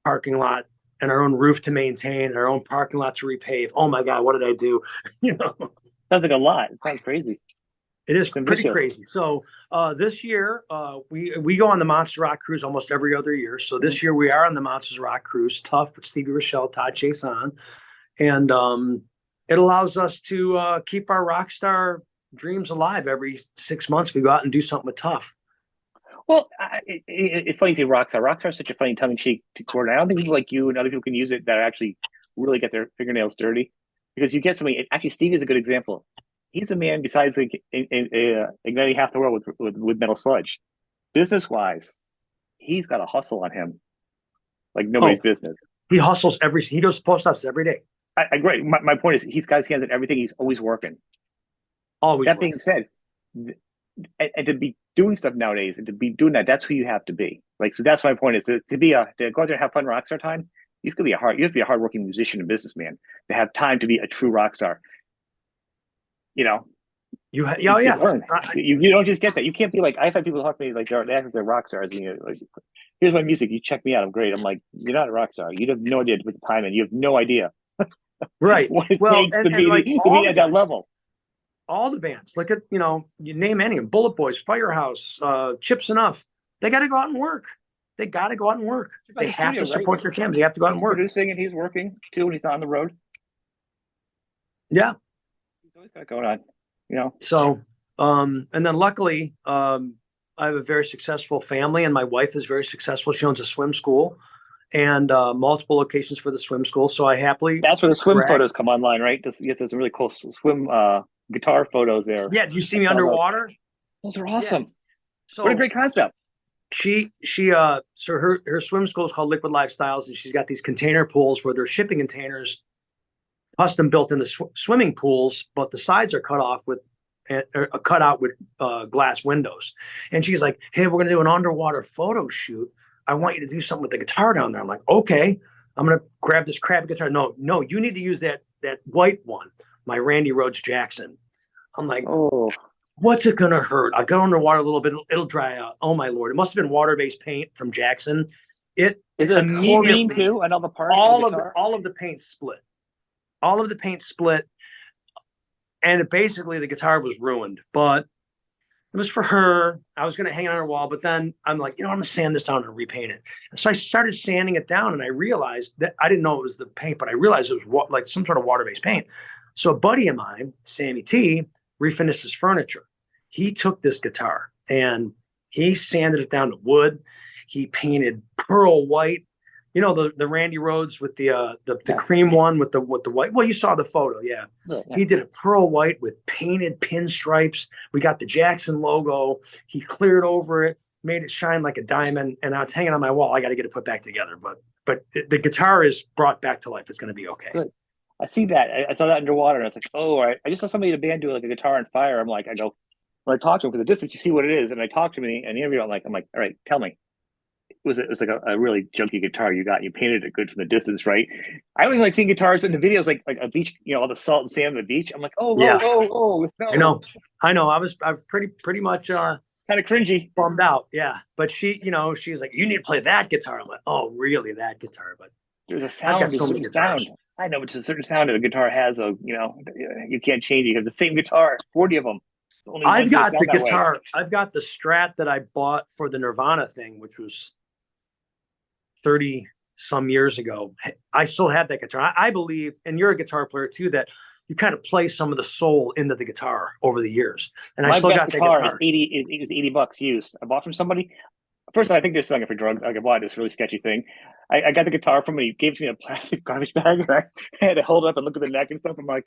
parking lot and our own roof to maintain, and our own parking lot to repave. Oh my God, what did I do? Sounds like a lot. It sounds crazy. It is pretty crazy. So this year, we go on the Monster Rock Cruise almost every other year. So this year we are on the Monsters Rock Cruise, Tough with Stevie Rochelle, Todd Chason. And it allows us to keep our rock star dreams alive. Every 6 months we go out and do something with Tough. Well, it's funny you say Rockstar. Rockstar is such a funny tongue-in-cheek word. I don't think people like you and other people can use it that actually really get their fingernails dirty, because you get somebody. Actually, Steve is a good example. He's a man, besides igniting half the world with Metal Sludge, business-wise, he's got a hustle on him like nobody's business. He hustles he does post ups every day. I agree. My point is, he's got his hands in everything. He's always working. Always. That being said, and to be doing stuff nowadays, and to be doing that, that's who you have to be. Like, so that's my point is to go out there and have fun rockstar time. You have to be a hardworking musician and businessman to have time to be a true rock star. You don't just get that. You can't be like, I've had people talk to me like they act like they're rock stars. And like, here's my music. You check me out. I'm great. I'm like, you're not a rock star. You have no idea to put the time in. You have no idea. Right. what it Well, takes and like to be at that level. all the bands, look at, you name any of them, Bullet Boys, Firehouse, Chips Enough. They got to go out and work. They got to go out and work. They The have studio, to right? support their cams. They have to go out and He's work. producing and he's working too, and he's not on the road. Yeah. He's always got it going on, you know. So, and then luckily, I have a very successful family, and my wife is very successful. She owns a swim school and multiple locations for the swim school. So I happily. That's where the swim brag. photos come online, right? Yes, there's some really cool swim guitar photos there. Yeah. Do you see I me saw underwater? those are awesome. So What a great concept. so her swim school is called Liquid Lifestyles, and she's got these container pools where they're shipping containers custom built in the swimming pools, but the sides are cut out with glass windows. And she's like, "Hey, we're gonna do an underwater photo shoot. I want you to do something with the guitar down there." I'm like, "Okay." I'm gonna grab this crappy guitar. No, you need to use that white one, my Randy Rhoads Jackson. I'm like, Oh, what's it gonna hurt? I'll go underwater a little bit. It'll dry out. Oh my Lord! It must have been water-based paint from Jackson. It is it a chlorine too? Another part all of of the the guitar? all of the paint split. All of the paint split, and basically the guitar was ruined. But it was for her. I was going to hang it on her wall, but then I'm like, I'm going to sand this down and repaint it. So I started sanding it down, and I realized that I didn't know it was the paint, but I realized it was like some sort of water-based paint. So a buddy of mine, Sammy T, refinished his furniture. He took this guitar and he sanded it down to wood. He painted pearl white. The Randy Rhoads with the cream one with the white. Well, you saw the photo, yeah. Yeah. He did a pearl white with painted pinstripes. We got the Jackson logo. He cleared over it, made it shine like a diamond, and now it's hanging on my wall. I got to get it put back together, but the guitar is brought back to life. It's going to be okay. Good. I see that. I saw that underwater, and I was like, "Oh, I just saw somebody in a band do like a guitar on fire." I go, when I talk to him for the distance, you see what it is, and I talk to him and the interview. I'm like, all right, tell me. It was like a really junky guitar you got. You painted it good from the distance, right? I don't even like seeing guitars in the videos, like a beach, all the salt and sand on the beach. I'm like, Yeah. no. I know. I was pretty much Kind of cringy. bummed out. Yeah, but she's like, "You need to play that guitar." I'm like, "Oh, really, that guitar?" But There's a sound, I've got so many sound. guitars. I know, but there's a certain sound that a guitar has. You can't change it. You have the same guitar, 40 of them. Only I've got the that way. guitar. I've got the Strat that I bought for the Nirvana thing, which was 30 some years ago. I still have that guitar. I believe, and you're a guitar player too, that you kind of play some of the soul into the guitar over the years. And I My still best got that guitar guitar. is $80 used. I bought from somebody. First, I think they're selling it for drugs. I bought this really sketchy thing. I got the guitar from him. He gave it to me in a plastic garbage bag. And I had to hold it up and look at the neck and stuff. I'm like,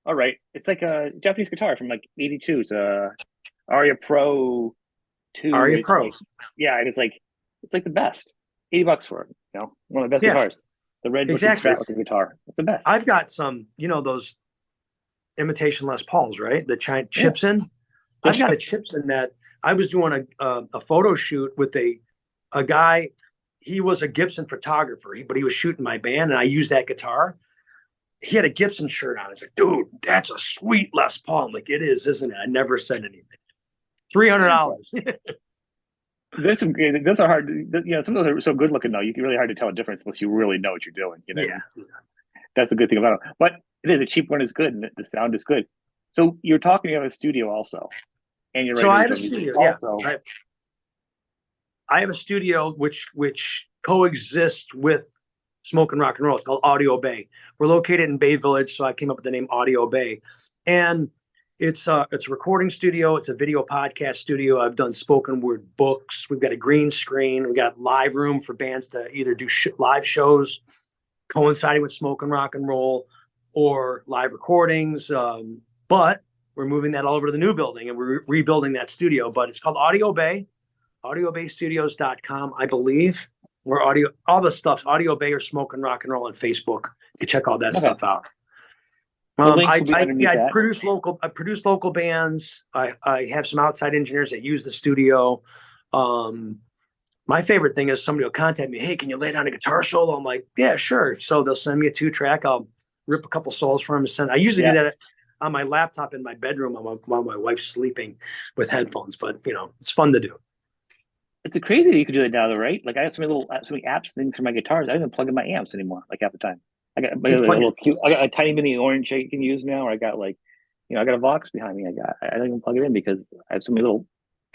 all right. It's like a Japanese guitar from like 82. It's a Aria Pro 2. Aria It's Pro. like, yeah, and it's like the best. $80 for it. One of the best guitars. The red exactly. Strat looking guitar. It's the best. I've got some, those imitation Les Pauls, right? The chips in. I've got a chips in that. I was doing a photo shoot with a guy. He was a Gibson photographer, but he was shooting my band, and I used that guitar. He had a Gibson shirt on. He's like, "Dude, that's a sweet Les Paul." I'm like, "It is, isn't it?" I never said anything. $300. Those are hard. Some of those are so good looking though. You can really hard to tell a difference unless you really know what you're doing. Yeah. That's the good thing about it. But it is a cheap one is good, and the sound is good. So you're talking about a studio also, and you're so I have a studio. Also. Yeah, I have a studio which coexists with Smokin Rock and Roll. It's called Audio Bay. We're located in Bay Village, so I came up with the name Audio Bay, and it's a recording studio. It's a video podcast studio. I've done spoken word books. We've got a green screen. We've got live room for bands to either do live shows coinciding with Smokin Rock and Roll or live recordings. But we're moving that all over to the new building, and we're rebuilding that studio. But it's called Audio Bay, audiobaystudios.com, I believe. We're all the stuff, Audio Bay or Smokin Rock and Roll on Facebook. You can check all that stuff out. I produce local bands. I have some outside engineers that use the studio. My favorite thing is somebody will contact me. "Hey, can you lay down a guitar solo?" I'm like, "Yeah, sure." So they'll send me a 2-track. I'll rip a couple solos for them and send. I usually do that on my laptop in my bedroom while my wife's sleeping with headphones. But it's fun to do. It's crazy that you could do it now, though, right? Like I have so many apps things for my guitars. I don't even plug in my amps anymore, like half the time. I got a He's little playing. cute. I got a tiny mini orange I can use now. Or I got like, I got a Vox behind me. I don't even plug it in because I have so many little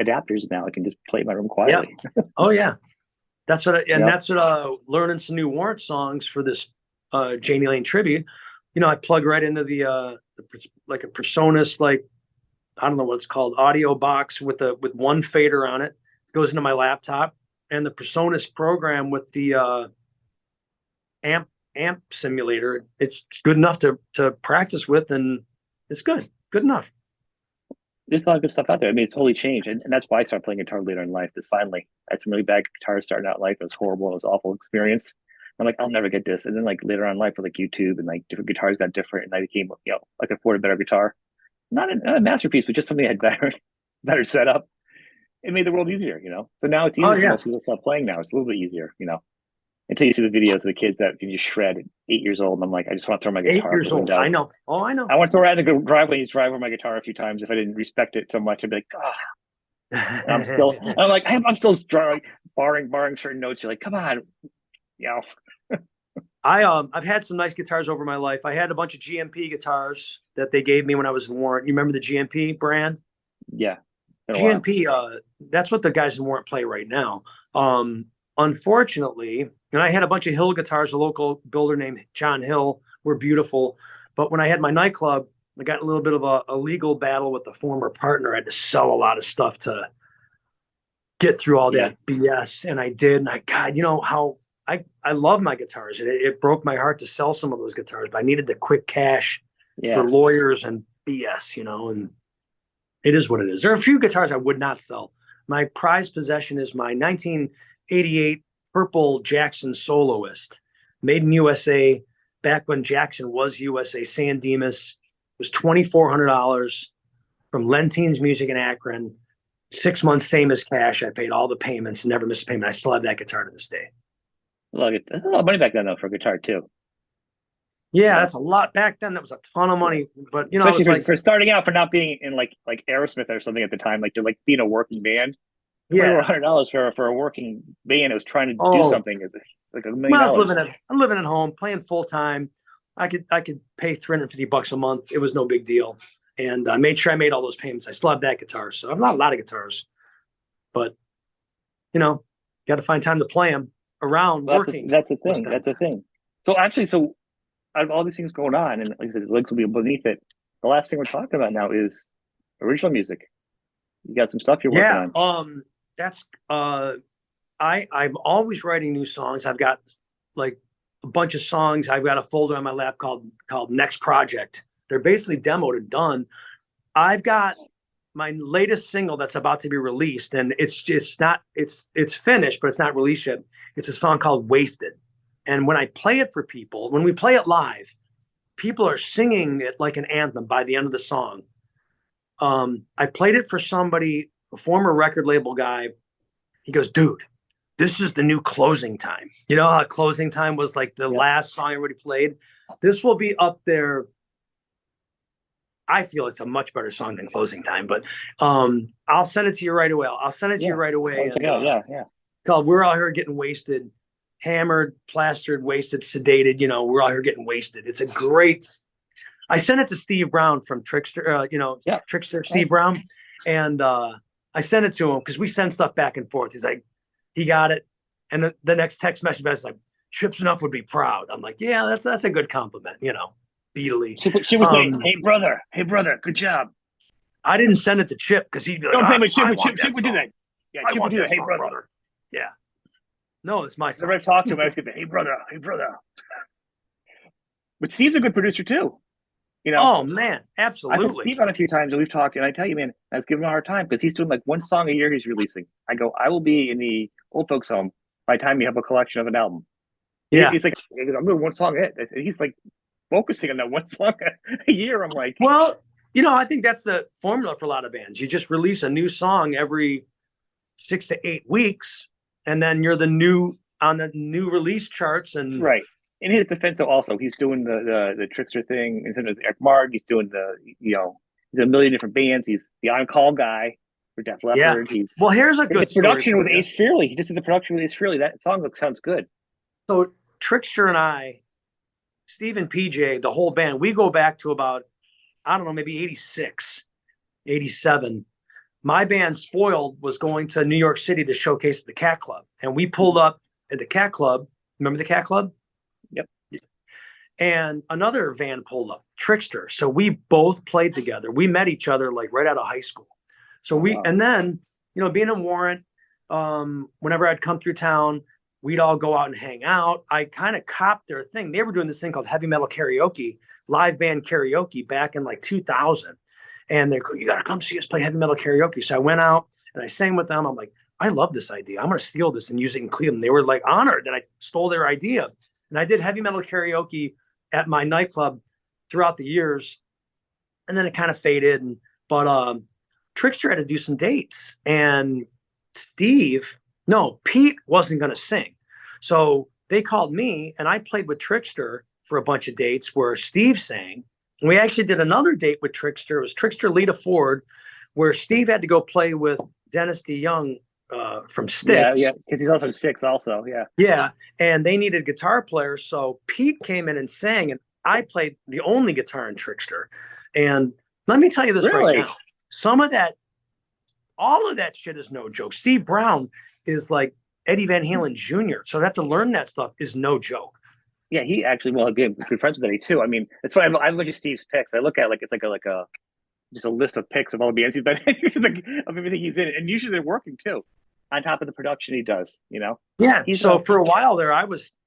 adapters now. I can just play in my room Yeah. quietly. Oh yeah. That's what, You and know, that's what. Learning some new Warrant songs for this Jani Lane tribute. I plug right into like a Presonus, like I don't know what it's called, audio box with one fader on it. It goes into my laptop, and the Presonus program with the amp simulator. It's good enough to practice with, and it's good enough. there's a lot of good stuff out there. I mean, it's totally changed, and that's why I started playing guitar later in life. Is finally I had some really bad guitars starting out in life. It was horrible. It was an awful experience. I'm like, I'll never get this. And then like later on in life with like YouTube and like different guitars got different, and I became I could afford a better guitar. Not a masterpiece, but just something that had better setup. It made the world easier. So now it's Oh easier for yeah, most people to start playing now. It's a little bit easier. Until you see the videos of the kids that can just shred at 8 years old, and I'm like, I just want to throw my guitar out 8 years the old. I window. know. Oh, I know. I want to throw it out the driveway and just drive over my guitar a few times. If I didn't respect it so much, I'd be like, ah. I'm like, I'm still drawing, barring certain notes. You're like, come on, you know. I've had some nice guitars over my life. I had a bunch of GMP guitars that they gave me when I was in Warrant. You remember the GMP brand? Yeah, been a while. GMP, that's what the guys in Warrant play right now. Unfortunately, and I had a bunch of Hill guitars, a local builder named John Hill, were beautiful. But when I had my nightclub, I got in a little bit of a legal battle with the former partner. I had to sell a lot of stuff to get through all Yeah, that BS. And I did. And God, you know how I love my guitars. And it broke my heart to sell some of those guitars, but I needed the quick cash yeah. for lawyers and BS, and it is what it is. There are a few guitars I would not sell. My prized possession is my 1988 purple Jackson Soloist, made in USA back when Jackson was USA. San Dimas was $2,400 from Lentines Music in Akron. 6 months, same as cash. I paid all the payments, never missed a payment. I still have that guitar to this day. Look, that's a lot of money back then though for a guitar too. Yeah, You know, that's a lot back then. That was a ton of so, money, but I especially was like, for starting out, for not being in like Aerosmith or something at the time, like to like being a working band. yeah. $2,400 for a working band who's trying to do Oh, something is it's like $1 million. well, I'm living at home, playing full time. I could pay $350 a month. It was no big deal, and I made sure I made all those payments. I still have that guitar, so I've not a lot of guitars, but got to find time to play them around Well, working. that's the thing. That's the thing. So actually, out of all these things going on, and like I said, the links will be beneath it. The last thing we're talking about now is original music. You got some stuff you're working Yeah, on. that's I'm always writing new songs. I've got like a bunch of songs. I've got a folder on my lap called Next Project. They're basically demoed and done. I've got my latest single that's about to be released, and it's just not it's finished, but it's not released yet. It's a song called Wasted. And when I play it for people, when we play it live, people are singing it like an anthem by the end of the song. I played it for somebody, a former record label guy. He goes, dude, this is the new Closing Time. You know how Closing Time was like the last song everybody played? This will be up there. I feel it's a much better song than Closing Time, but I'll send it to you right away. I'll send it to you right away. And, Yeah. called We're All Here Getting Wasted, hammered, plastered, wasted, sedated. We're all here getting wasted. It's a great. I sent it to Steve Brown from Trickster, Trickster Steve Brown. And I sent it to him because we send stuff back and forth. He's like, he got it. And the next text message is like, Chips Enough would be proud. I'm like, yeah, that's a good compliment, beatily. She would say, hey brother, good job. I didn't send it to Chip because he'd be like, Don't say, but Chip would do song. that. Yeah, I Chip would want do that that. Hey song, brother. Yeah. No, it's my song. Whenever I talk to him, I just get the hey brother. But Steve's a good producer too. Oh man, I've had absolutely. Steve on a few times and we've talked, and I tell you, man, I was giving him a hard time because he's doing like one song a year he's releasing. I go, I will be in the old folks home by the time you have a collection of an album. Yeah. He's like, I'm doing one song. He's like focusing on that one song a year. I'm like, well, I think that's the formula for a lot of bands. You just release a new song every 6 to 8 weeks, and then you're on the new release charts. And right. In his defense, though, also he's doing the Trickster thing instead of Eric Marg. He's doing he's a million different bands. He's the on-call guy for Def Leppard. Yeah. Well, here's a good production with Ace Frehley. He just did the production with Ace Frehley. That song sounds good. So Trickster and I Steve and PJ, the whole band, we go back to about, I don't know, maybe 86, 87. My band Spoiled was going to New York City to showcase the Cat Club. And we pulled up at the Cat Club. Remember the Cat Club? Yep. And another van pulled up, Trickster. So we both played together. We met each other like right out of high school. So and then, you know, being in Warrant, whenever I'd come through town, we'd all go out and hang out. I kind of copped their thing. They were doing this thing called heavy metal karaoke, live band karaoke back in like 2000. And they're, you got to come see us play heavy metal karaoke. So I went out and I sang with them. I'm like, I love this idea. I'm going to steal this and use it in Cleveland. They were like honored that I stole their idea. And I did heavy metal karaoke at my nightclub throughout the years. And then it kind of faded. But Trickster had to do some dates. And Pete wasn't going to sing. So they called me and I played with Trickster for a bunch of dates where Steve sang. And we actually did another date with Trickster. It was Trickster Lita Ford, where Steve had to go play with Dennis DeYoung from Styx. Yeah, because he's also Styx also, yeah. Yeah, and they needed guitar players. So Pete came in and sang, and I played the only guitar in Trickster. And let me tell you this right now. Some of that, all of that shit is no joke. Steve Brown is like Eddie Van Halen Jr., so to have to learn that stuff is no joke. Yeah, he actually will be good friends with Eddie too. I mean, it's funny. I look at Steve's picks. I look at it's like a just a list of picks of all the bands he's been in, of everything he's in, and usually they're working too, on top of the production he does. You know. Yeah. So for a while there,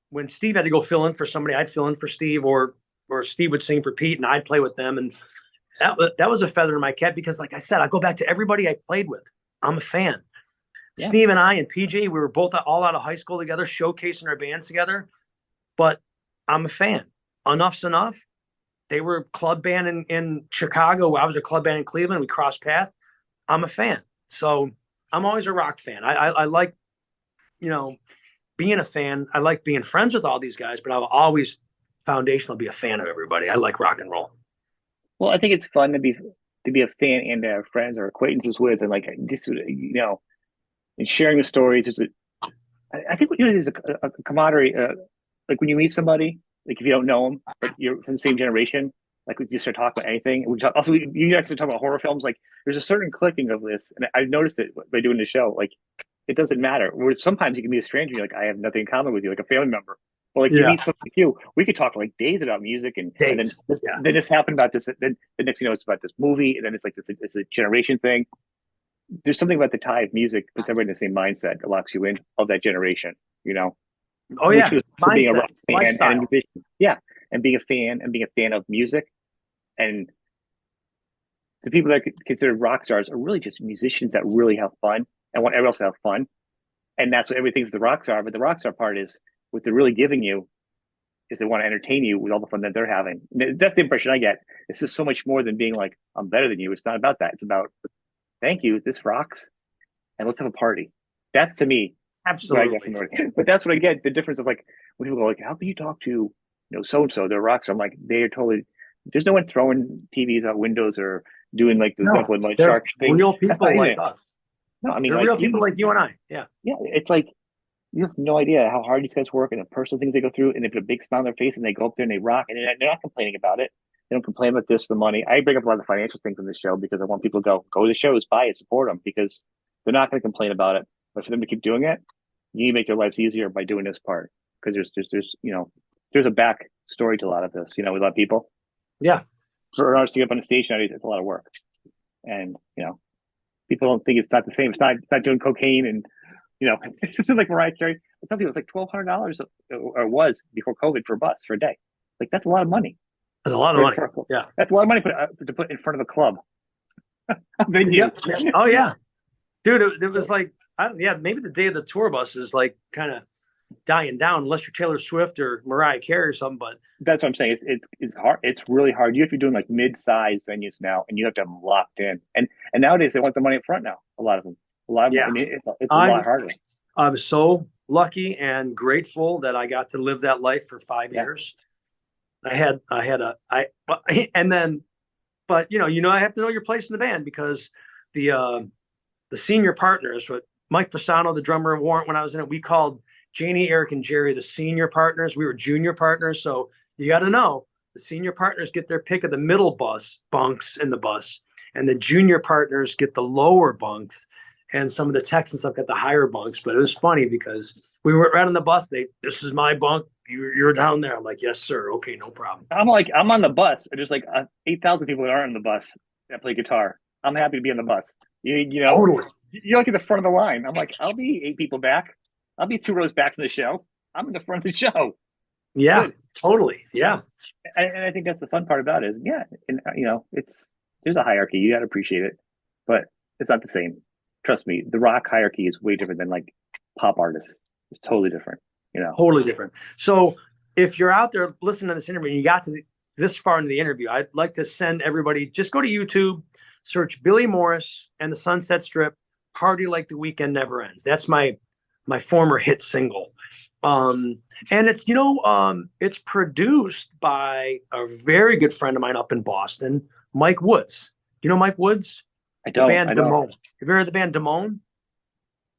when Steve had to go fill in for somebody, I'd fill in for Steve, or Steve would sing for Pete, and I'd play with them, and that was a feather in my cap because, like I said, I go back to everybody I played with. I'm a fan. Yeah. Steve and I and PJ, we were both all out of high school together, showcasing our bands together, but I'm a fan. Enough's enough. They were a club band in Chicago. I was a club band in Cleveland. We crossed paths. I'm a fan. So I'm always a rock fan. I like, you know, being a fan. I like being friends with all these guys, but I'll always foundational be a fan of everybody. I like rock and roll. Well, I think it's fun to be a fan and to have friends or acquaintances with, and like this, you know, and sharing the stories. I think there's a camaraderie. Like when you meet somebody, like if you don't know them, but you're from the same generation, like we just start talking about anything. You actually talk about horror films. Like there's a certain clicking of this, and I've noticed it by doing the show. Like it doesn't matter. Whereas sometimes you can meet a stranger, you're like, I have nothing in common with you, like a family member. Or like you meet somebody like you, we could talk like days about music, and then this happened about this. Then the next, you know, it's about this movie, and then it's like it's a generation thing. There's something about the tie of music puts everybody in the same mindset that locks you in of that generation. You know. Oh yeah, being a rock fan and a musician. Yeah, and being a fan of music, and the people that are considered rock stars are really just musicians that really have fun and want everyone else to have fun, and that's what everything's the rock star. But the rock star part is what they're really giving you is they want to entertain you with all the fun that they're having. That's the impression I get. It's just so much more than being like, I'm better than you. It's not about that. It's about, thank you, this rocks, and let's have a party. That's to me. Absolutely. But that's what I get. The difference of like when people go like, how can you talk to, you know, so and so, they're rock stars. I'm like, they are totally. There's no one throwing TVs out windows or doing like the like shark thing. Real people like us. No, I mean, they're like, real people like you and I. Yeah. Yeah, it's like you have no idea how hard these guys work and the personal things they go through, and they put a big smile on their face and they go up there and they rock, and they're not complaining about it. They don't complain about this, the money. I bring up a lot of the financial things on this show because I want people to go to the shows, buy it, support them, because they're not going to complain about it. But for them to keep doing it, you need to make their lives easier by doing this part, because there's you know, there's a back story to a lot of this, you know, with a lot of people. Yeah. For an artist to get up on the stage nowadays, it's a lot of work. And, you know, people don't think it's not the same. It's not doing cocaine and, you know, it's just like Mariah Carey. I tell people it's like $1,200 or was before COVID for a bus for a day. Like that's a lot of money. That's a lot of money. Yeah. That's a lot of money to put in front of a club. Yeah. Oh yeah. Dude, it was like, maybe the day of the tour bus is like kind of dying down, unless you're Taylor Swift or Mariah Carey or something. But that's what I'm saying. It's hard. It's really hard. You have to be doing like mid-sized venues now, and you have to have them locked in. And nowadays they want the money up front now. A lot of them. I mean, it's a lot harder. I'm so lucky and grateful that I got to live that life for 5 years. But you know, I have to know your place in the band, because the senior partners, what Mike Fasano, the drummer of Warrant, when I was in it, we called Jani, Eric, and Jerry the senior partners. We were junior partners. So you got to know the senior partners get their pick of the middle bunks in the bus, and the junior partners get the lower bunks, and some of the techs and stuff got the higher bunks. But it was funny because we were right on the bus. This is my bunk. You're down there. I'm like, yes, sir. Okay, no problem. I'm on the bus. And there's like 8,000 people that aren't on the bus that play guitar. I'm happy to be on the bus. You know, Totally. you're like at the front of the line. I'm like, I'll be 8 people back. I'll be 2 rows back from the show. I'm in the front of the show. Yeah, Good. totally. Yeah. And I think that's the fun part about it is, yeah, and you know, there's a hierarchy. You got to appreciate it, but it's not the same. Trust me, the rock hierarchy is way different than like pop artists. It's totally different, you know. Totally different. So if you're out there listening to this interview and you got to this far in the interview, I'd like to send everybody, just go to YouTube, search Billy Morris and the Sunset Strip, Party Like the Weekend Never Ends. That's my former hit single. And it's, it's produced by a very good friend of mine up in Boston, Mike Woods. You know Mike Woods? I don't. The band I don't. Damone. Have you heard of the band Damone?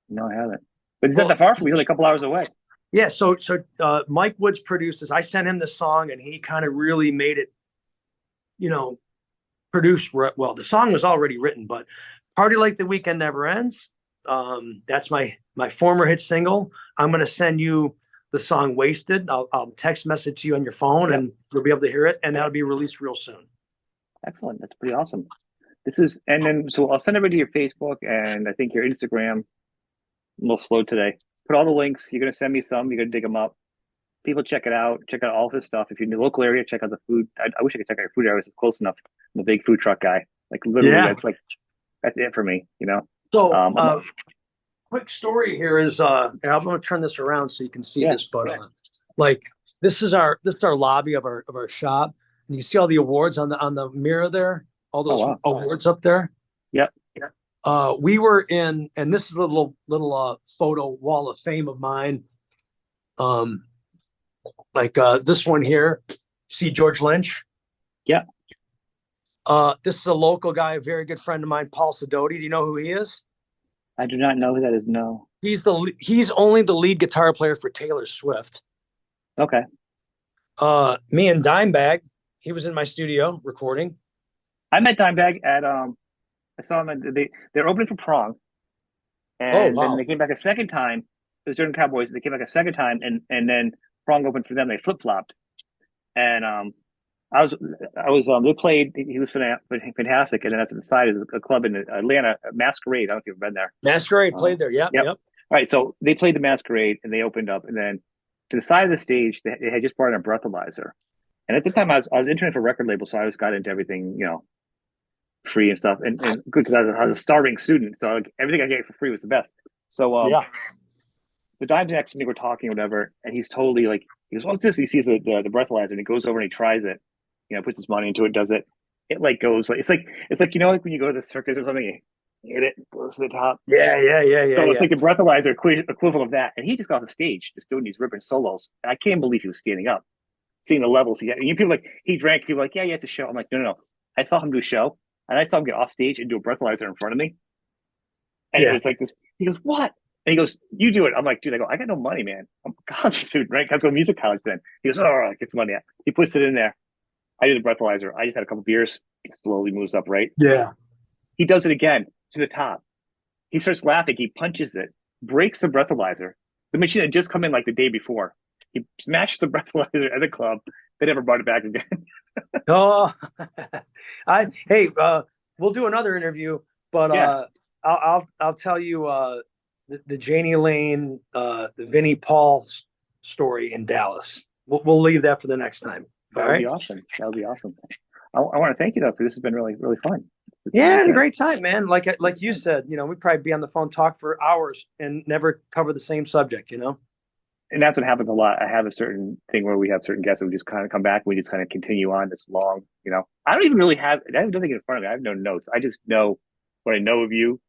No, I haven't. But it's not that far from me. He's only a couple hours away. Yeah, so Mike Woods produced this. I sent him the song, and he kind of really made it, produced well. The song was already written, but "Party Like the Weekend Never Ends." That's my former hit single. I'm going to send you the song "Wasted." I'll text message to you on your phone, and you'll be able to hear it, and that'll be released real soon. Excellent. That's pretty awesome. So I'll send everybody to your Facebook and I think your Instagram. A little slow today. Put all the links. You're going to send me some. You're going to dig them up. People check it out. Check out all of his stuff. If you're in the local area, check out the food. I wish I could check out your food area. It's close enough. I'm a big food truck guy. Like literally, that's it for me. You know. So, quick story here is, and I'm going to turn this around so you can see this. But this is our lobby of our shop, and you see all the awards on the mirror there. All those awards up there. Yep. We were in, and this is a little photo wall of fame of mine. This one here. See George Lynch? Yeah. This is a local guy, a very good friend of mine, Paul Sidoti. Do you know who he is? I do not know who that is. No. He's only the lead guitar player for Taylor Swift. Okay. Me and Dimebag, he was in my studio recording. I met Dimebag at I saw them. They're opening for Prong, and then they came back a second time. It was during Cowboys. They came back a second time, and then Prong opened for them. They flip flopped, and They played. He was fantastic, and then at the side is a club in Atlanta, Masquerade. I don't know if you've been there. Masquerade played there. Yep. All right, so they played the Masquerade, and they opened up, and then to the side of the stage, they had just brought in a breathalyzer. And at the time, I was interning for a record label, so I always got into everything, free and stuff, and good because I was a starving student, so everything I get for free was the best. So the dimes next to me were talking, whatever, and he's totally he goes, "What's this?" He sees the breathalyzer, and he goes over and he tries it, puts his money into it, does it. It goes it's like when you go to the circus or something, you hit it, goes to the top. Yeah. So it's like the breathalyzer equivalent of that, and he just got off the stage just doing these ripping solos. And I can't believe he was standing up, seeing the levels he had. And people he drank. People yeah, it's a show. I'm like, no. I saw him do a show. And I saw him get off stage and do a breathalyzer in front of me. And it was like this. He goes, "What?" And he goes, "You do it." I'm like, "Dude," I got no money, man. I'm a college student, right? Got to go to music college then. He goes, "Oh, get some money out." He puts it in there. I did the breathalyzer. I just had a couple beers. It slowly moves up, right? Yeah. He does it again to the top. He starts laughing. He punches it, breaks the breathalyzer. The machine had just come in the day before. He smashed the breathalyzer at the club. They never brought it back again. Oh, we'll do another interview, but I'll tell you the Jani Lane, the Vinnie Paul story in Dallas. We'll leave that for the next time. That would be awesome. That would be awesome. I want to thank you though, because this has been really, really fun. It's a great time, man. Like you said, we'd probably be on the phone, talk for hours, and never cover the same subject. And that's what happens a lot. I have a certain thing where we have certain guests and we just kind of come back and we just kind of continue on this long, I don't even really I have nothing in front of me. I have no notes. I just know what I know of you,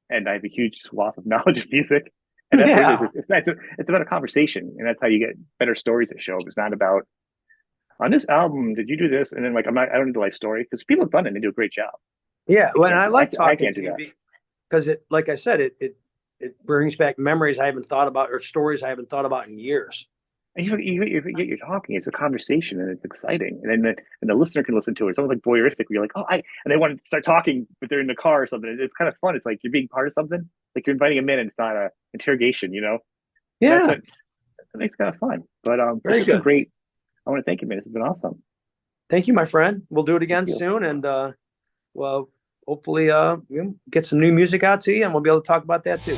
and I have a huge swath of knowledge of music. And that's what it is. It's about a conversation, and that's how you get better stories that show up. It's not about, on this album, did you do this? And then I don't need the life story, because people have done it and they do a great job. Yeah. Well, I like talking to you because like I said, it brings back memories I haven't thought about, or stories I haven't thought about in years. And you're talking, it's a conversation and it's exciting. And then and the listener can listen to it. It's almost like voyeuristic where you're like, oh, and they want to start talking, but they're in the car or something. It's kind of fun. It's like you're being part of something. Like you're inviting them in and it's not a interrogation, you know? And that's Yeah, what that makes it kind of fun. But this very has been good. great. I want to thank you, man. This has been awesome. Thank you, my friend. We'll do it Thank again you. soon, and well, hopefully, we'll get some new music out to you, and we'll be able to talk about that too.